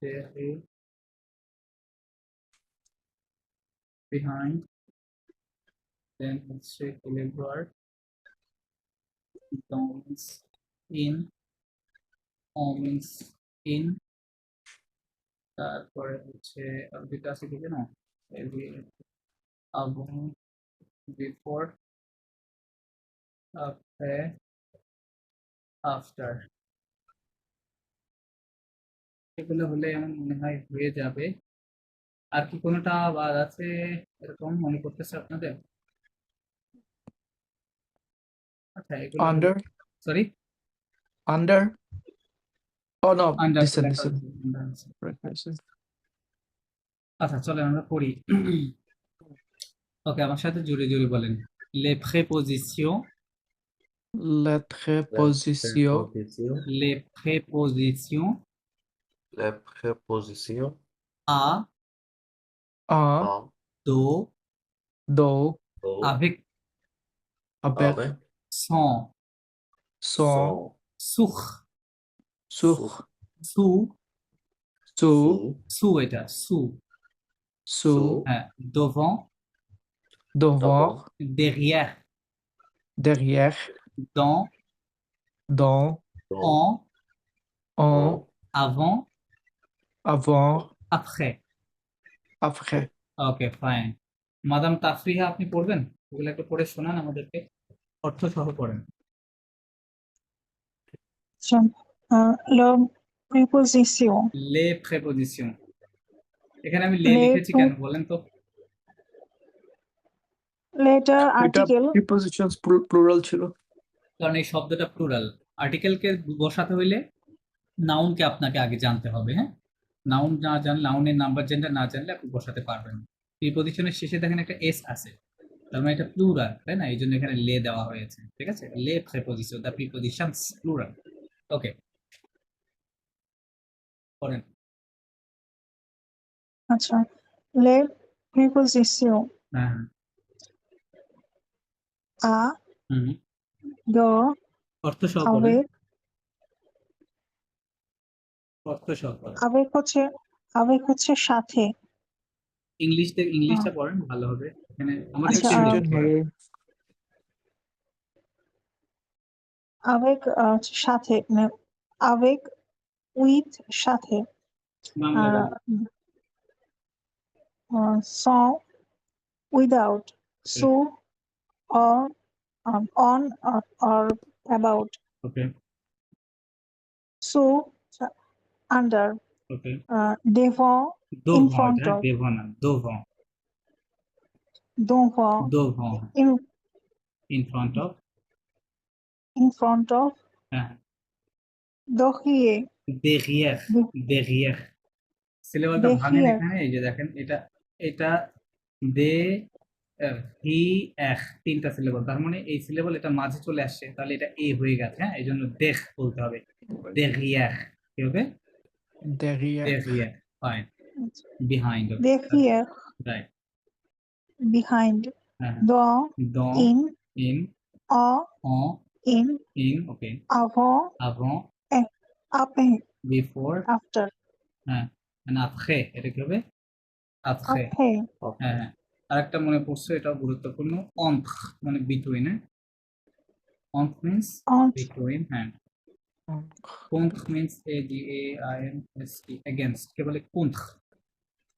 derrière, behind, দেন হচ্ছে clever means in means in তারপরে হচ্ছে দুটো আছে কি না avant before after after এগুলো হলে আমার মনে হয় হয়ে যাবে। আর কি কোনোটা বাদ আছে এরকম মনে করতেছে আপনাদের? আচ্ছা এগুলো Under, sorry under. Oh no, under listen, লেখা listen. আছে, under আছে। Right, listen. আচ্ছা চলেন আমরা পড়ি। ওকে আমার সাথে জুড়ে জুড়ে বলেন les prépositions Les prépositions les prépositions Les prépositions à à, à, do do, avec avec, avec, sans sans, sur sur, sous sous, sous এটা sous sous, হ্যাঁ devant devant, derrière derrière, dans dans, en en, avant avant, après après. Okay fine মাদাম তাফরিহা আপনি পড়বেন এগুলো একটু পড়ে শোনান আমাদেরকে অর্থ সহ পড়েন Le préposition. les prépositions এখানে আমি লে Les লিখেছি কেন বলেন তো Later এটা article. prepositions plural ছিল। কারণ এই শব্দটা প্লুরাল আর্টিকেলকে বসাতে হইলে নাউনকে আপনাকে আগে জানতে হবে হ্যাঁ নাউন না জানলে নাউনের নাম্বার জেন্ডার না জানলে আপনি বসাতে পারবেন প্রিপজিশনের শেষে দেখেন একটা এস আছে তার মানে এটা প্লুরাল তাই না এই জন্য এখানে লে দেওয়া হয়েছে ঠিক আছে লে প্রিপজিশন দ্য প্রিপজিশনস প্লুরাল ওকে পড়েন আচ্ছা Les prépositions হ্যাঁ à, হুম de, অর্থ সহ পড়েন avec, অর্থ সহ পড়েন avec হচ্ছে সাথে। ইংলিশটা পড়েন ভালো হবে এখানে আমার আচ্ছা, একটু Written here. avec হচ্ছে সাথে মানে avec with সাথে বাংলা আর বলেন। sans without so or on or about okay so under okay devant in devant front এটা of devant না devant devant devant in front of in front of হ্যাঁ derrière derrière derrière সিলেবালটা ভাঙেন এখানে এই যে দেখেন এটা এটা দে হি এখ তিনটা সিলেবল তার মানে এই সিলেবল এটা মাঝে চলে আসছে তাহলে এটা এ হয়ে গেছে হ্যাঁ এই জন্য দেখ বলতে হবে derrière কি হবে Derrière. derrière fine behind derrière right behind হ্যাঁ dans dans in in en en in in okay avant avant après before after হ্যাঁ and après এটা কি হবে après après হ্যাঁ হ্যাঁ আরেকটা মনে পড়ছে এটাও গুরুত্বপূর্ণ entre মানে between entre means entre between হ্যাঁ contre means against against কে বলে contre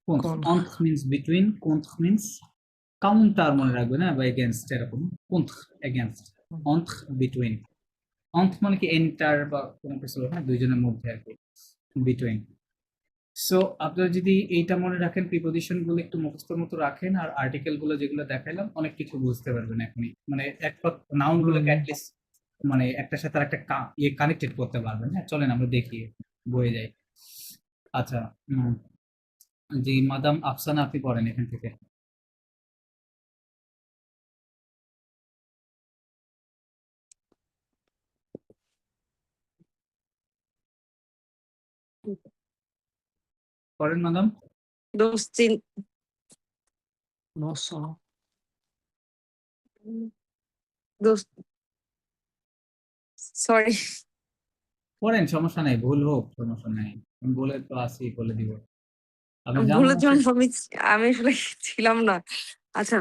contre Contre. entre means between contre means counter মনে রাখবে না বা against এরকম contre against entre between entre মানে কি এন্টার বা কোনো কিছু হ্যাঁ দুইজনের মধ্যে আর কি between সো আপনারা যদি এইটা মনে রাখেন প্রিপজিশন গুলো একটু মুখস্থর মতো রাখেন আর আর্টিকেল গুলো যেগুলো দেখাইলাম অনেক কিছু বুঝতে পারবেন এখনই মানে এক নাউন গুলোকে অ্যাটলিস্ট মানে একটার সাথে আর একটা কানেক্টেড করতে পারবেন হ্যাঁ চলেন আমরা দেখি বয়ে যাই আচ্ছা জি মাদাম আফসানা আপনি পড়েন এখান থেকে পড়েন madame Those things. No song. Those. Sorry. পড়েন সমস্যা নাই ভুল হোক সমস্যা নাই আমি বলে তো আসি বলে দিব আপনি ভুলের জন্য জানেন আমি আসলে ছিলাম না আচ্ছা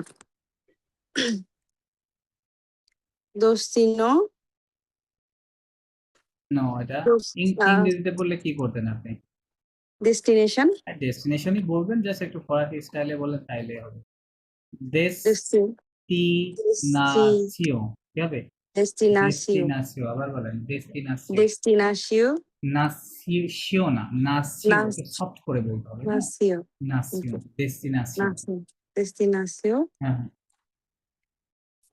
Destino. নো, এটা Dos- ইংরেজিতে বললে কি করতেন আপনি? Destination. ডেস্টিনেশনই বলবেন, জাস্ট একটু ফরাসি স্টাইলে বললেন তাইলে হবে। Desti- ডেস্টিনাসিও কি হবে? Destination. ডেস্টিনাসিও, আবার বলেন ডেস্টিনাসিও। Destination. নাসিও না, নাসিও, Nas- একটু সফট করে বলতে হবে, হ্যাঁ? Nació. নাসিও, ডেস্টিনাসিও। Nació. Destinación. হ্যাঁ, হ্যাঁ।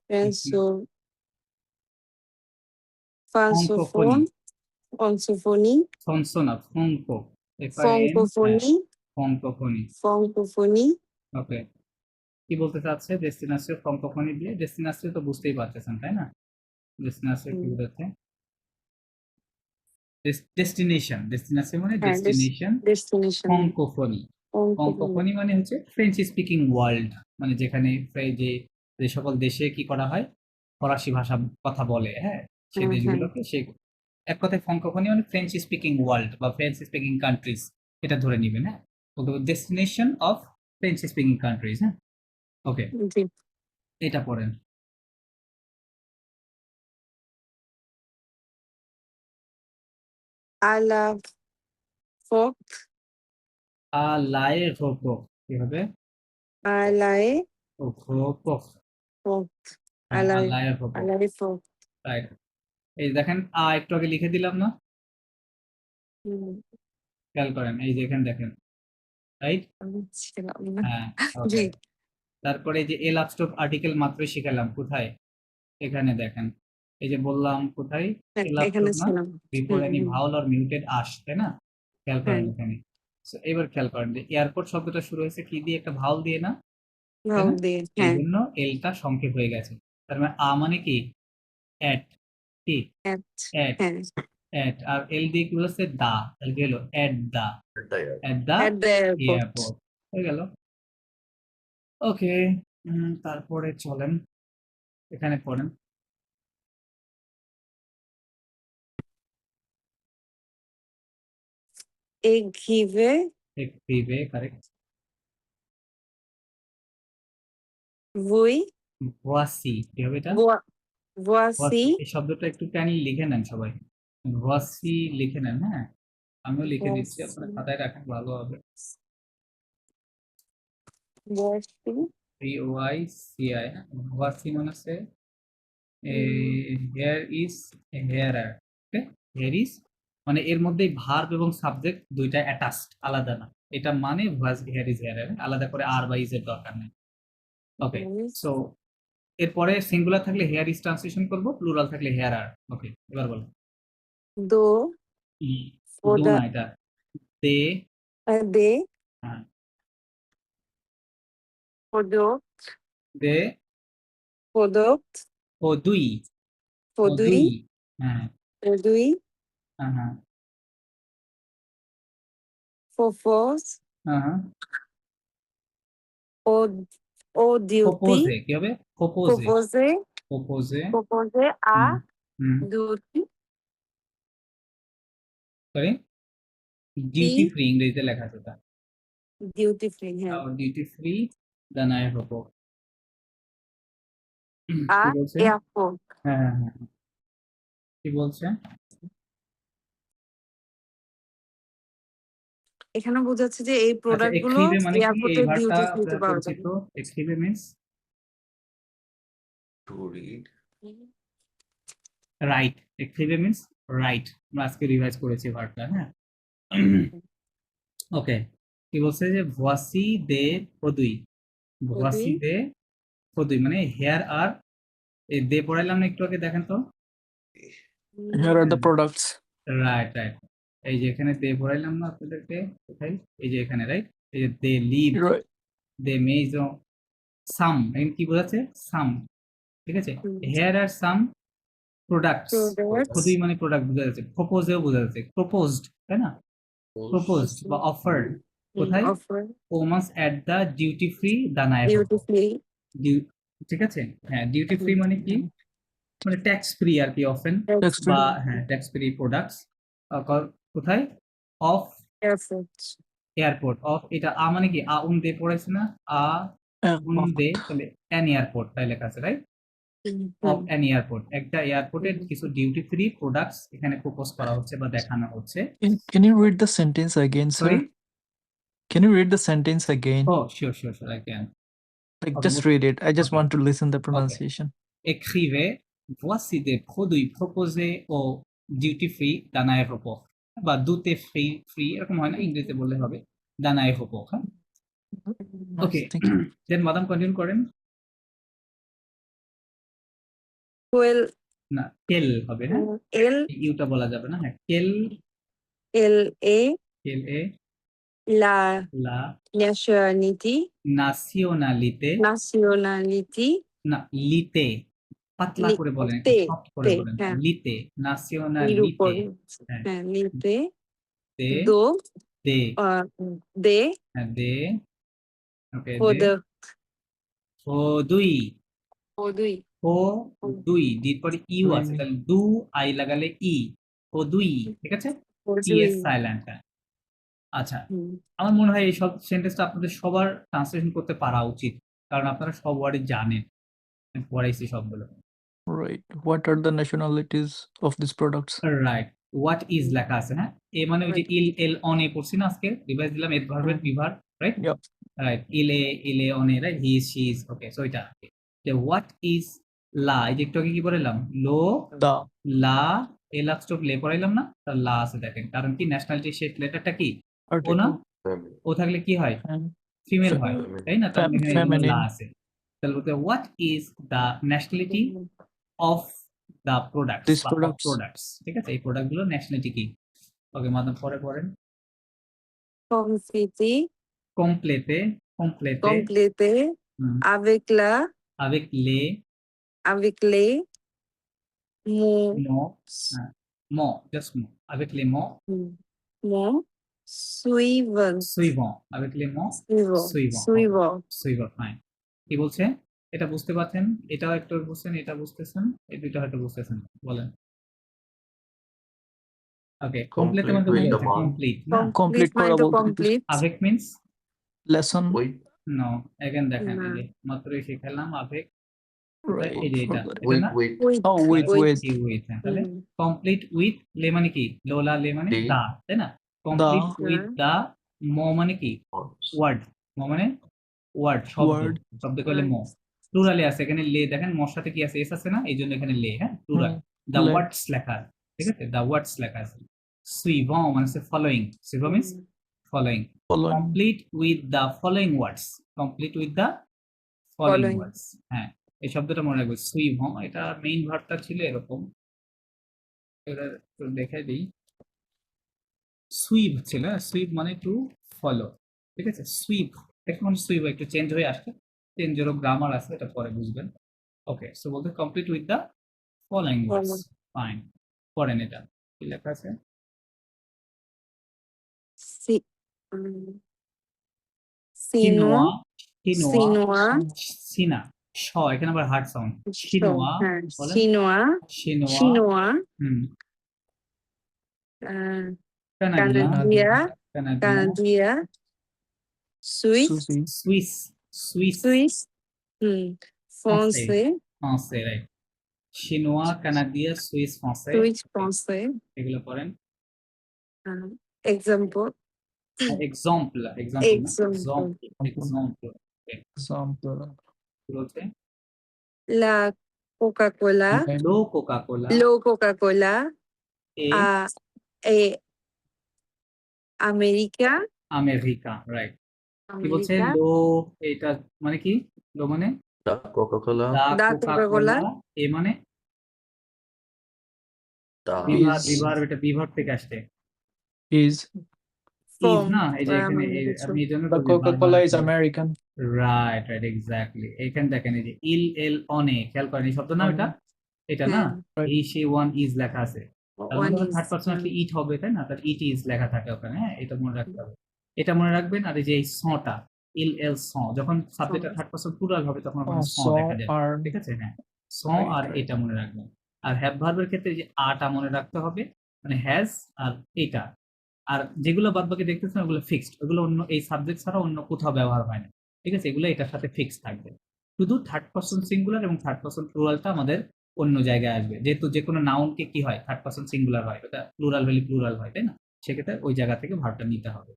Penso. ফঙ্কোফোনি, Fansophone. Onsophony. ফনসো না, ফঙ্কো, Francophonie. ফঙ্কোফোনি। Francophonie. ওকে, কি বলতে চাচ্ছে ডেস্টিনাসিও ফঙ্কোফোনি দিয়ে? ডেস্টিনাসিও তো বুঝতেই পারতেছেন, তাই না? ডেস্টিনাসিও কি হুম। বোঝাচ্ছে? ডেস্টিনেশন, ডেস্টিনেশন মানে হ্যাঁ, ডেস্টিনেশন। Destination. ফঙ্কোফোনি, ফঙ্কোফোনি মানে হচ্ছে ফ্রেঞ্চ স্পিকিং ওয়ার্ল্ড, মানে যেখানে যে যে সকল দেশে কি করা হয়, ফরাসি ভাষা কথা বলে, হ্যাঁ, সেই হ্যাঁ, দেশগুলোকে সে এক কথায় ফঙ্কোফোনি মানে ফ্রেঞ্চ স্পিকিং ওয়ার্ল্ড বা ফ্রেঞ্চ স্পিকিং কান্ট্রিজ, এটা ধরে নিবেন, হ্যাঁ। Destination of French speaking countries, হ্যাঁ। ওকে, জি। এটা পড়েন। À la forte. লায়ে রোপো কি হবে? À la রোপো, forte. À হ্যাঁ, la লায়ে রোপো, à la forte. রাইট। এই দেখেন একটু আগে লিখে দিলাম না, হুম, খেয়াল করেন, এই যে এখানে দেখেন, রাইট? ছিলাম না। হ্যাঁ, জি। ওকে। তারপরে এই যে এল আপস্টপ আর্টিকেল মাত্রই শিখালাম, কোথায়? এখানে দেখেন, এই যে বললাম কোথায়, হ্যাঁ, এল এখানে আপস্টপ না, ছিলাম। Before hmm, any hmm. Vowel or muted আস, তাই না? খেয়াল করেন হ্যাঁ, এখানে। So, এবার খেয়াল করেন যে এয়ারপোর্ট শব্দটা শুরু হয়েছে কি দিয়ে? একটা ভাওয়াল দিয়ে না, তাই ভাব না? দিয়ে। এই হ্যাঁ, জন্য এলটা সংক্ষেপ হয়ে গেছে। তার মানে মানে কি? অ্যাট, কি? at, অ্যাট, হ্যাঁ, অ্যাট, আর এল দিয়ে কি বলছে? দা, তাহলে কি হলো? অ্যাট দা, এটাই আর কি। At the at the airport. Airport, হয়ে গেল। ওকে, তারপরে চলেন এখানে পড়েন। Écrivez, এক্সিভে, correct. vous, ভোয়াসি কি হবে এটা? ভোয়াসি, voici, এই শব্দটা একটু টানি লিখে নেন সবাই, ভোয়াসি লিখে নেন, হ্যাঁ। আমিও লিখে দিচ্ছি, আপনার voici, খাতায় রাখেন, ভালো হবে। voici, VOICI, ভোয়াসি মানে হচ্ছে হেয়ার ইজ হেয়ারার, ওকে। হেয়ার ইজ মানে এর মধ্যে ভার্ব এবং সাবজেক্ট দুইটা অ্যাটাচড, আলাদা না। এটা মানে হেয়ার ইজ হেয়ারার, আলাদা করে আর বা ইজ এর দরকার নেই। ওকে, সো এরপরে সিঙ্গুলার থাকলে হেয়ার ইজ ট্রান্সলেশন করব, প্লুরাল থাকলে হেয়ার আর। ওকে, এবার বলো। do, দো oda, না, এটা দে, de, হ্যাঁ, podo, দে product, ও দুই, ও দুই, produit, হ্যাঁ, produit, হ্যাঁ, হ্যাঁ, propose, হ্যাঁ, au duty, প্রপোজে কি হবে? প্রপোজে, proposer, প্রপোজে, proposer à হুম, duty, সরি, ডিউটি ফ্রি ইংরেজিতে লেখা আছে ওটা, duty free, হ্যাঁ, ডিউটি ফ্রি দেন আই হবো। à কি বলছে? airport. হ্যাঁ, হ্যাঁ, হ্যাঁ, কি বলছে? এখানে বোঝাচ্ছে যে এই আচ্ছা, প্রোডাক্ট গুলো এক্সিভে মানে কি? এই এয়ারপোর্টে ভার্বটা ডিউটি ফ্রিতে পাওয়া পরিচিত। যাবে। এক্সিভে মিন্স To read. রাইট, এক্সিভে মিন্স রাইট। আমরা আজকে রিভাইজ করেছি ভার্বটা, হ্যাঁ। ওকে, কি বলছে যে ভোয়াসি দে প্রদুই, ভোয়াসি দে প্রদুই মানে হেয়ার আর, এই দে পড়াইলাম না একটু আগে, দেখেন তো। Here are the products. Right, right, এই যে এখানে দে পড়াইলাম না আপনাদেরকে, কোথায়? এই যে এখানে, রাইট। এই যে দে লিভ, Right. দে মেজ, সাম, এখানে কি বোঝাচ্ছে? সাম, ঠিক আছে। হেয়ার আর সাম প্রোডাক্টস, প্রদুই মানে প্রোডাক্ট বোঝা যাচ্ছে, প্রপোজেও বোঝা যাচ্ছে, প্রপোজড, তাই না? প্রপোজড বা অফার্ড, কোথায়? অফার ওমাস এট দ্য ডিউটি ফ্রি দানায়, ডিউটি ফ্রি ঠিক আছে। হ্যাঁ, ডিউটি ফ্রি মানে কি? মানে ট্যাক্স ফ্রি আর কি, অফেন, Tax free. বা হ্যাঁ ট্যাক্স ফ্রি প্রোডাক্টস। কোথায়? অফ এয়ারপোর্ট এয়ারপোর্ট, অফ এটা মানে কি? উন দে পড়েছে না, উন Airport. দে, তাহলে অ্যান এয়ারপোর্ট তাই লেখা আছে, রাইট। অফ অ্যান এয়ারপোর্ট, একটা এয়ারপোর্টের হুম। কিছু ডিউটি ফ্রি প্রোডাক্টস এখানে প্রপোজ করা হচ্ছে বা দেখানো হচ্ছে। Can you read the sentence again, sorry, sir? Can you read the sentence again? Oh sure sure sure, I can. Like Okay, just what- read it. I just okay. want to listen the pronunciation. Écrivez voici des produits proposés au duty free d'un aéroport বা দুতে free free এরকম হয় না, ইংরেজিতে বললে হবে d'un aéroport, হ্যাঁ। Nice, okay, thank you. Then madam continue করেন। Well, না, কেল হবে, হ্যাঁ, L ইউটা বলা যাবে না, হ্যাঁ, কেল L A cane A la লা nationality nationalité না লিতে, পাতলা Li- করে বলেন, একটু তে, সফট করে তে, বলেন, হ্যাঁ। লিতে এর nationalité, উপর হ্যাঁ, হ্যাঁ নিতে দে দো দে দে হ্যাঁ, দে ওকে, ও দে দে ও দুই ও দুই ও দুই দির পরে ইউ দুই। আছে, তাহলে দু আই লাগালে ই, ও দুই, ঠিক আছে, ও ই দুই এর সাইলেন্ট। আচ্ছা, হুম। আমার মনে হয় এই সব সেন্টেন্সটা আপনাদের সবার ট্রান্সলেশন করতে পারা উচিত, কারণ আপনারা সব ওয়ার্ডে জানেন, আমি পড়াইছি সবগুলো। Right. What are the nationalities of these products? Right, what is লেখা আছে, হ্যাঁ, এ মানে ওই যে ইল এল অন এ পড়ছি না আজকে, রিভাইজ দিলাম, এর ভার্বের বিভার, রাইট, Yep. রাইট, ইলে on a, right, he she is, okay, so এটা হোয়াট ইজ লা, এই যে একটু আগে কি বললাম, লো The. লা, এ লাস্ট অফ লে পড়াইলাম না, তার লা আছে দেখেন, কারণ কি ন্যাশনালিটি শেষ লেটারটা কি ও না, Article. ও থাকলে কি হয়, Fem- ফিমেল Fe- হয়, তাই না, তার মানে এখানে এই জন্য feminine. লা আছে। তাহলে বলতে what is the nationality of the products These বা products. প্রোডাক্টস, ঠিক আছে, এই প্রোডাক্ট গুলো ন্যাশনালিটি কি। ওকে, মাদাম পরে পড়েন। Compléter কমপ্লেতে কমপ্লেতে compléter avec les mots mots, mots, just mots, avec les mots mots suivants suivants, avec les mots suivants, suivants, fine. কি বলছে এটা বুঝতে পারছেন, এটাও একটু বুঝছেন, এটা বুঝতেছেন, এই দুইটা হয়তো বুঝতেছেন, বলেন। ওকে, কমপ্লিট মানে তো Complete with the বুঝাচ্ছে month. কমপ্লিট না, Complete মানে তো করা বলতে complete avec means lesson. With no, again দেখেন, না। এই যে মাত্রই শিখালাম avec, Right. এই যে এটা Forgot it. with না, with with Oh, with. কি উইথ, তাহলে হুম। কমপ্লিট উইথ লে মানে কি, লোলা লে মানে the দা, তাই না, কমপ্লিট The. উইথ দা ম মানে কি months. ওয়ার্ড, ম মানে ওয়ার্ড, শব্দ, Word. শব্দ করলে ম, প্লুরালে আছে, এখানে লে দেখেন, মর সাথে কি আছে, এস আছে না, এই জন্য এখানে লে, হ্যাঁ, প্লুরাল, দা লে। ওয়ার্ডস লেখা আছে, ঠিক আছে, দা ওয়ার্ডস লেখা আছে। সুইভন মানে হচ্ছে ফলোইং, সুইভ means following, Following. Complete with the following words, complete with the following Following. Words, হ্যাঁ, এই শব্দটা মনে রাখবে, সুইভ, এটা মেইন ভার্বটা ছিল এরকম, এটা একটু দেখাই দিই, সুইভ ছিল, সুইভ মানে টু ফলো, ঠিক আছে, সুইভ এখন সুইভ একটু চেঞ্জ হয়ে আসছে, চেঞ্জেরও গ্রামার আছে, এটা পরে বুঝবেন। ওকে, সো বলতে complete with the following words, fine, পড়েন এটা কি লেখা আছে, Si- কিনোয়া, Sinoa, কিনোয়া, Sinoa, সিনা, শ, এখানে আবার হার্ড সাউন্ড, কিনোয়া, বলেন, Sinoa, সিনোয়া, Sinoa, হুম, uh, কানাডিয়া, Canadia, কানাডিয়া, Canadia, Suisse, Susie. সুইস, সুইস, Suisse, Français, ফ্রান্সে, রাইট, চিনোয়া, কানাডিয়া, সুইস, ফ্রান্সে, Suisse, Français, এগুলো পড়েন। example, example, Example. Example Example. বলতে la Coca-Cola, Okay. লো কোকা কোলা, lo Coca-Cola, এ América, আমেরিকা, রাইট, কি বলছে, América, লো, এটা মানে কি, লো মানে the Coca-Cola, the Da Coca Coca-Cola, Cola, এ মানে the বিভার, Is. বিভার, এটা বিভার থেকে আসছে, Is. ইজ from, না, এই যে এখানে আপনি এই জন্য The Coca-Cola is American. Right, right, exactly, এখানে দেখেন এই যে ইল এল অনে, খেয়াল করেন এই শব্দ না, এটা এটা না, Right. এই সে ওয়ান ইজ লেখা আছে, তার one মানে is, থার্ড পারসন আসলে ইট হবে, তাই না, তার ইট ইজ লেখা থাকে ওখানে, হ্যাঁ, এটা মনে রাখতে হবে, এটা মনে রাখবেন। আর এই যে এই সটা, ইল এল স, যখন সাবজেক্টটা থার্ড পারসন প্লুরাল হবে তখন ওখানে স So দেখা যায়, are. ঠিক আছে, হ্যাঁ, স Right, আর right. এটা মনে রাখবেন। আর হ্যাভ ভার্বের ক্ষেত্রে এই যে আটা মনে রাখতে হবে, মানে হ্যাজ আর এটা, আর যেগুলো বাদ বাকি দেখতেছেন ওগুলো ফিক্সড, ওগুলো অন্য এই সাবজেক্ট ছাড়া অন্য কোথাও ব্যবহার হয় না, ঠিক আছে, এগুলো এটার সাথে ফিক্স থাকবে। শুধু থার্ড পারসন সিঙ্গুলার এবং থার্ড পারসন প্লুরালটা আমাদের অন্য জায়গায় আসবে, যেহেতু যে কোনো নাউনকে কি হয় থার্ড পারসন সিঙ্গুলার হয়, ওটা প্লুরাল হলে প্লুরাল হয়, তাই না? সেক্ষেত্রে ওই জায়গা থেকে ভার্বটা নিতে হবে।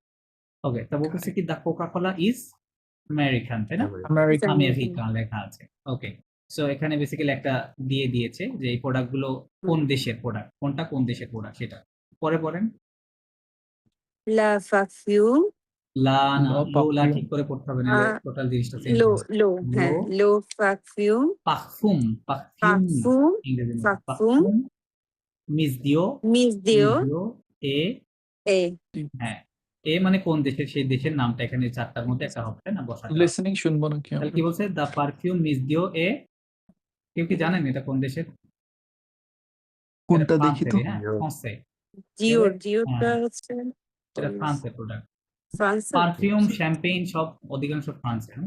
ওকে, তা বলতেছে কি the Coca Cola is American, তাই না? American. আমেরিকান লেখা আছে। ওকে, সো এখানে বেসিক্যালি একটা দিয়ে দিয়েছে যে এই প্রোডাক্ট গুলো কোন দেশের প্রোডাক্ট, কোনটা কোন দেশের প্রোডাক্ট সেটা। পরে পড়েন। La perfume. লা না, No লো লা perfume. ঠিক করে পড়তে হবে, নাহলে টোটাল জিনিসটা চেঞ্জ হবে। Lo, লো হ্যাঁ, lo perfume. Perfume, perfume Parfum. ইংরেজি মধ্যে Parfum. পারফিউম মিস দিও, Miss মিস Dio. দিও এ, A. হ্যাঁ এ মানে কোন দেশের, সেই দেশের নামটা এখানে চারটার মধ্যে একটা হবে, তাই না? বসাতে হবে। Listening শুনবো নাকি তাহলে আমরা? কি বলছে? দ্য পারফিউম মিস দিও এ, কেউ কি জানেন এটা কোন দেশের? কোনটা এটা দেখি তো? ফ্রান্সেরই, হ্যাঁ ফ্রান্সে। Dior. হ্যাঁ। Diorটা হচ্ছে এটা ফ্রান্সের প্রোডাক্ট। ফ্রান্স। পারফিউম, শ্যাম্পেইন সব অধিকাংশ ফ্রান্সের।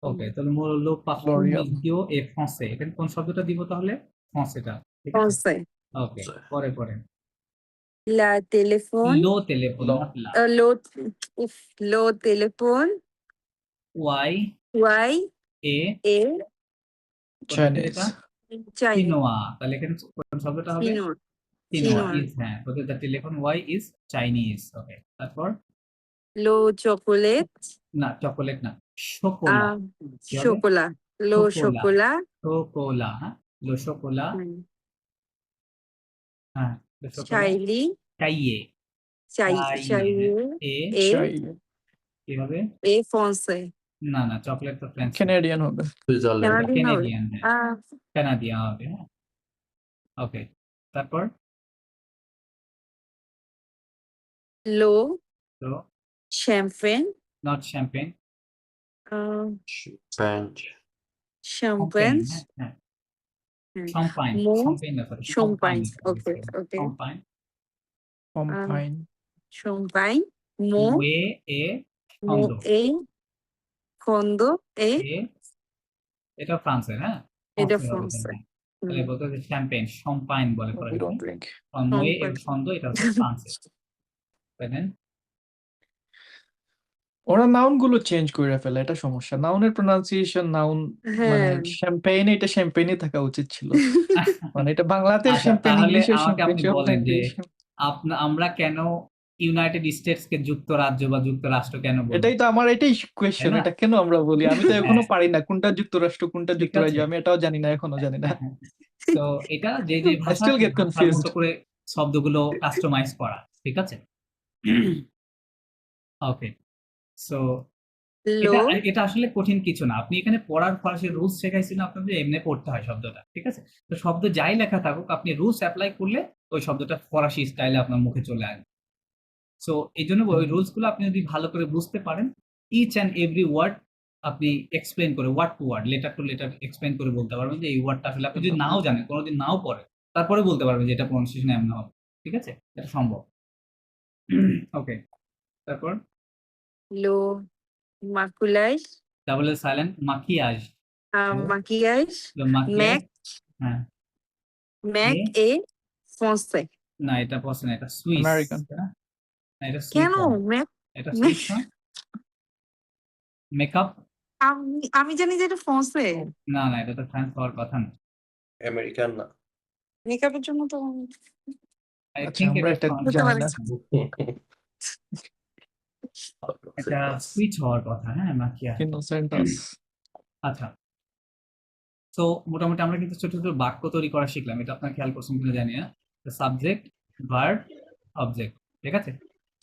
ওকে, তাহলে মূল পারফিউম L'Oréal. মিস দিও এ ফ্রান্সে, এখানে কোন শব্দটা দিব তাহলে? ফ্রান্সেটা, ঠিক আছে? ফ্রান্সে। ওকে, পরে পরে La téléphone. লো টেলিফোন, Lo. নট লা। Lo, uf, lo téléphone. Y Y. A, A. কোথা থেকে এটা? Chinese. China. চিনোয়া, তাহলে এখানে কোন শব্দটা হবে? Chino. চিনোয়া Chinoa. ইজ, হ্যাঁ, because the telephone Y is Chinese. Okay, তারপর Lo chocolate. না, চকোলেট না, শোকোলা। কি হবে? Chocolat. Lo শোকোলা। chocolat. শোকোলা, হ্যাঁ, লো শোকোলা, হ্যাঁ, লো শোকোলা। Charlie. চাইয়ে, Chai. চাইয়ে, Chai. A A. China. কি হবে? A français. না না, চকলেট তো ফ্রেঞ্চ, Canadian হবে। সুইজারল্যান্ড। Canadian হবে। ক্যানাডিয়ান, হ্যাঁ, Ah, কানাডিয়ান হবে, হ্যাঁ। ওকে, তারপর lo তো champagne. Not champagne, Uh, French. শম্পেন, champagne. হ্যাঁ হ্যাঁ, Hmm. শম্পাইন, Mo শম্পেন না, সরি, champagne. Okay. Okay. শম্পাইন। Combine. Champagne. Mo. ওয়ে এ, Mo. ছন্দ, A. Condo. A. এ, এটা ফ্রান্সের, হ্যাঁ, এটা ফ্রান্সের হবে, ফ্রান্সের। হ্যাঁ। তাহলে বলতে হবে শ্যাম্পেন, শম্পাইন বলে We ফরাসিতে। don't drink. মোয়ে এর Champagne. ছন্দ, এটা হচ্ছে ফ্রান্সের, বুঝলেন? ওরা নাউন গুলো চেঞ্জ করে ফেলে, এটা সমস্যা। নাউনের প্রোনাউন্সিয়েশন নাউন মানে হ্যাঁ। শ্যাম্পেইন, এটা শ্যাম্পেইনই থাকা উচিত ছিল। মানে এটা বাংলাতে আচ্ছা, শ্যাম্পেইন, তাহলে ইংলিশে আমাকে আপনি শ্যাম্পেইন, বলেন যে সব আমরা কেন ইউনাইটেড স্টেটস কে যুক্তরাজ্য বা যুক্তরাষ্ট্র কেন বলি? এটাই তো আমার, এটাই কোয়েশ্চেন, তাই না? এটা কেন আমরা বলি? আমি তো এখনো হ্যাঁ। পারি না কোনটা যুক্তরাষ্ট্র কোনটা ঠিক যুক্তরাজ্য, আছে। আমি এটাও জানি না, এখনো জানি না। তো এটা যে যে I ভাষা, still get ভাষার confused. মতো করে শব্দগুলো কাস্টমাইজ করা, ঠিক আছে? ওকে, সো এটা Lo. এটা আসলে কঠিন কিছু না। আপনি এখানে পড়ার ফরাসি রুলস শেখাইছি না আপনাদের, এমনি পড়তে হয় শব্দটা, ঠিক আছে? তো শব্দ যাই লেখা থাকুক, আপনি রুলস অ্যাপ্লাই করলে ওই শব্দটা ফরাসি স্টাইলে আপনার মুখে চলে আসবে। সো এই জন্য ওই রুলস গুলো আপনি যদি ভালো করে বুঝতে পারেন, ইচ অ্যান্ড এভরি ওয়ার্ড আপনি এক্সপ্লেন করে, word to word, letter to letter explain করে বলতে পারবেন যে এই ওয়ার্ডটা আসলে আপনি যদি নাও জানেন, কোনোদিন নাও পড়ে, তারপরে বলতে পারবেন যে এটা প্রনাউন্সিয়েশন এমন হবে, ঠিক আছে? এটা সম্ভব। ওকে, তারপর Lo maquillage. Double L silent, মাকিয়াজ, Maquillage. মাকিয়াজ, Mac. হ্যাঁ, Mac. A. Français. না এটা পছন্দ, এটা সুইস, American. না এটা সুইস, কেন? Mac. এটা সুইস না? মেকআপ, আমি জানি যে এটা ফ্রান্সে। না না, এটা তো ফ্রান্স হওয়ার কথা না। আমেরিকান না। মেকআপের জন্য তো আই আচ্ছা, থিংক আমরা এটা এটা ফ্রান্স, জানি না। এটা সুইচ হওয়ার কথা, হ্যাঁ, মাকিয়াজ। Innocent us. আচ্ছা, তো মোটামুটি আমরা কিন্তু ছোট ছোট বাক্য তৈরি করা শিখলাম, এটা আপনার খেয়াল করছেন কিনা জানি না। সাবজেক্ট, ভার্ব, অবজেক্ট, ঠিক আছে?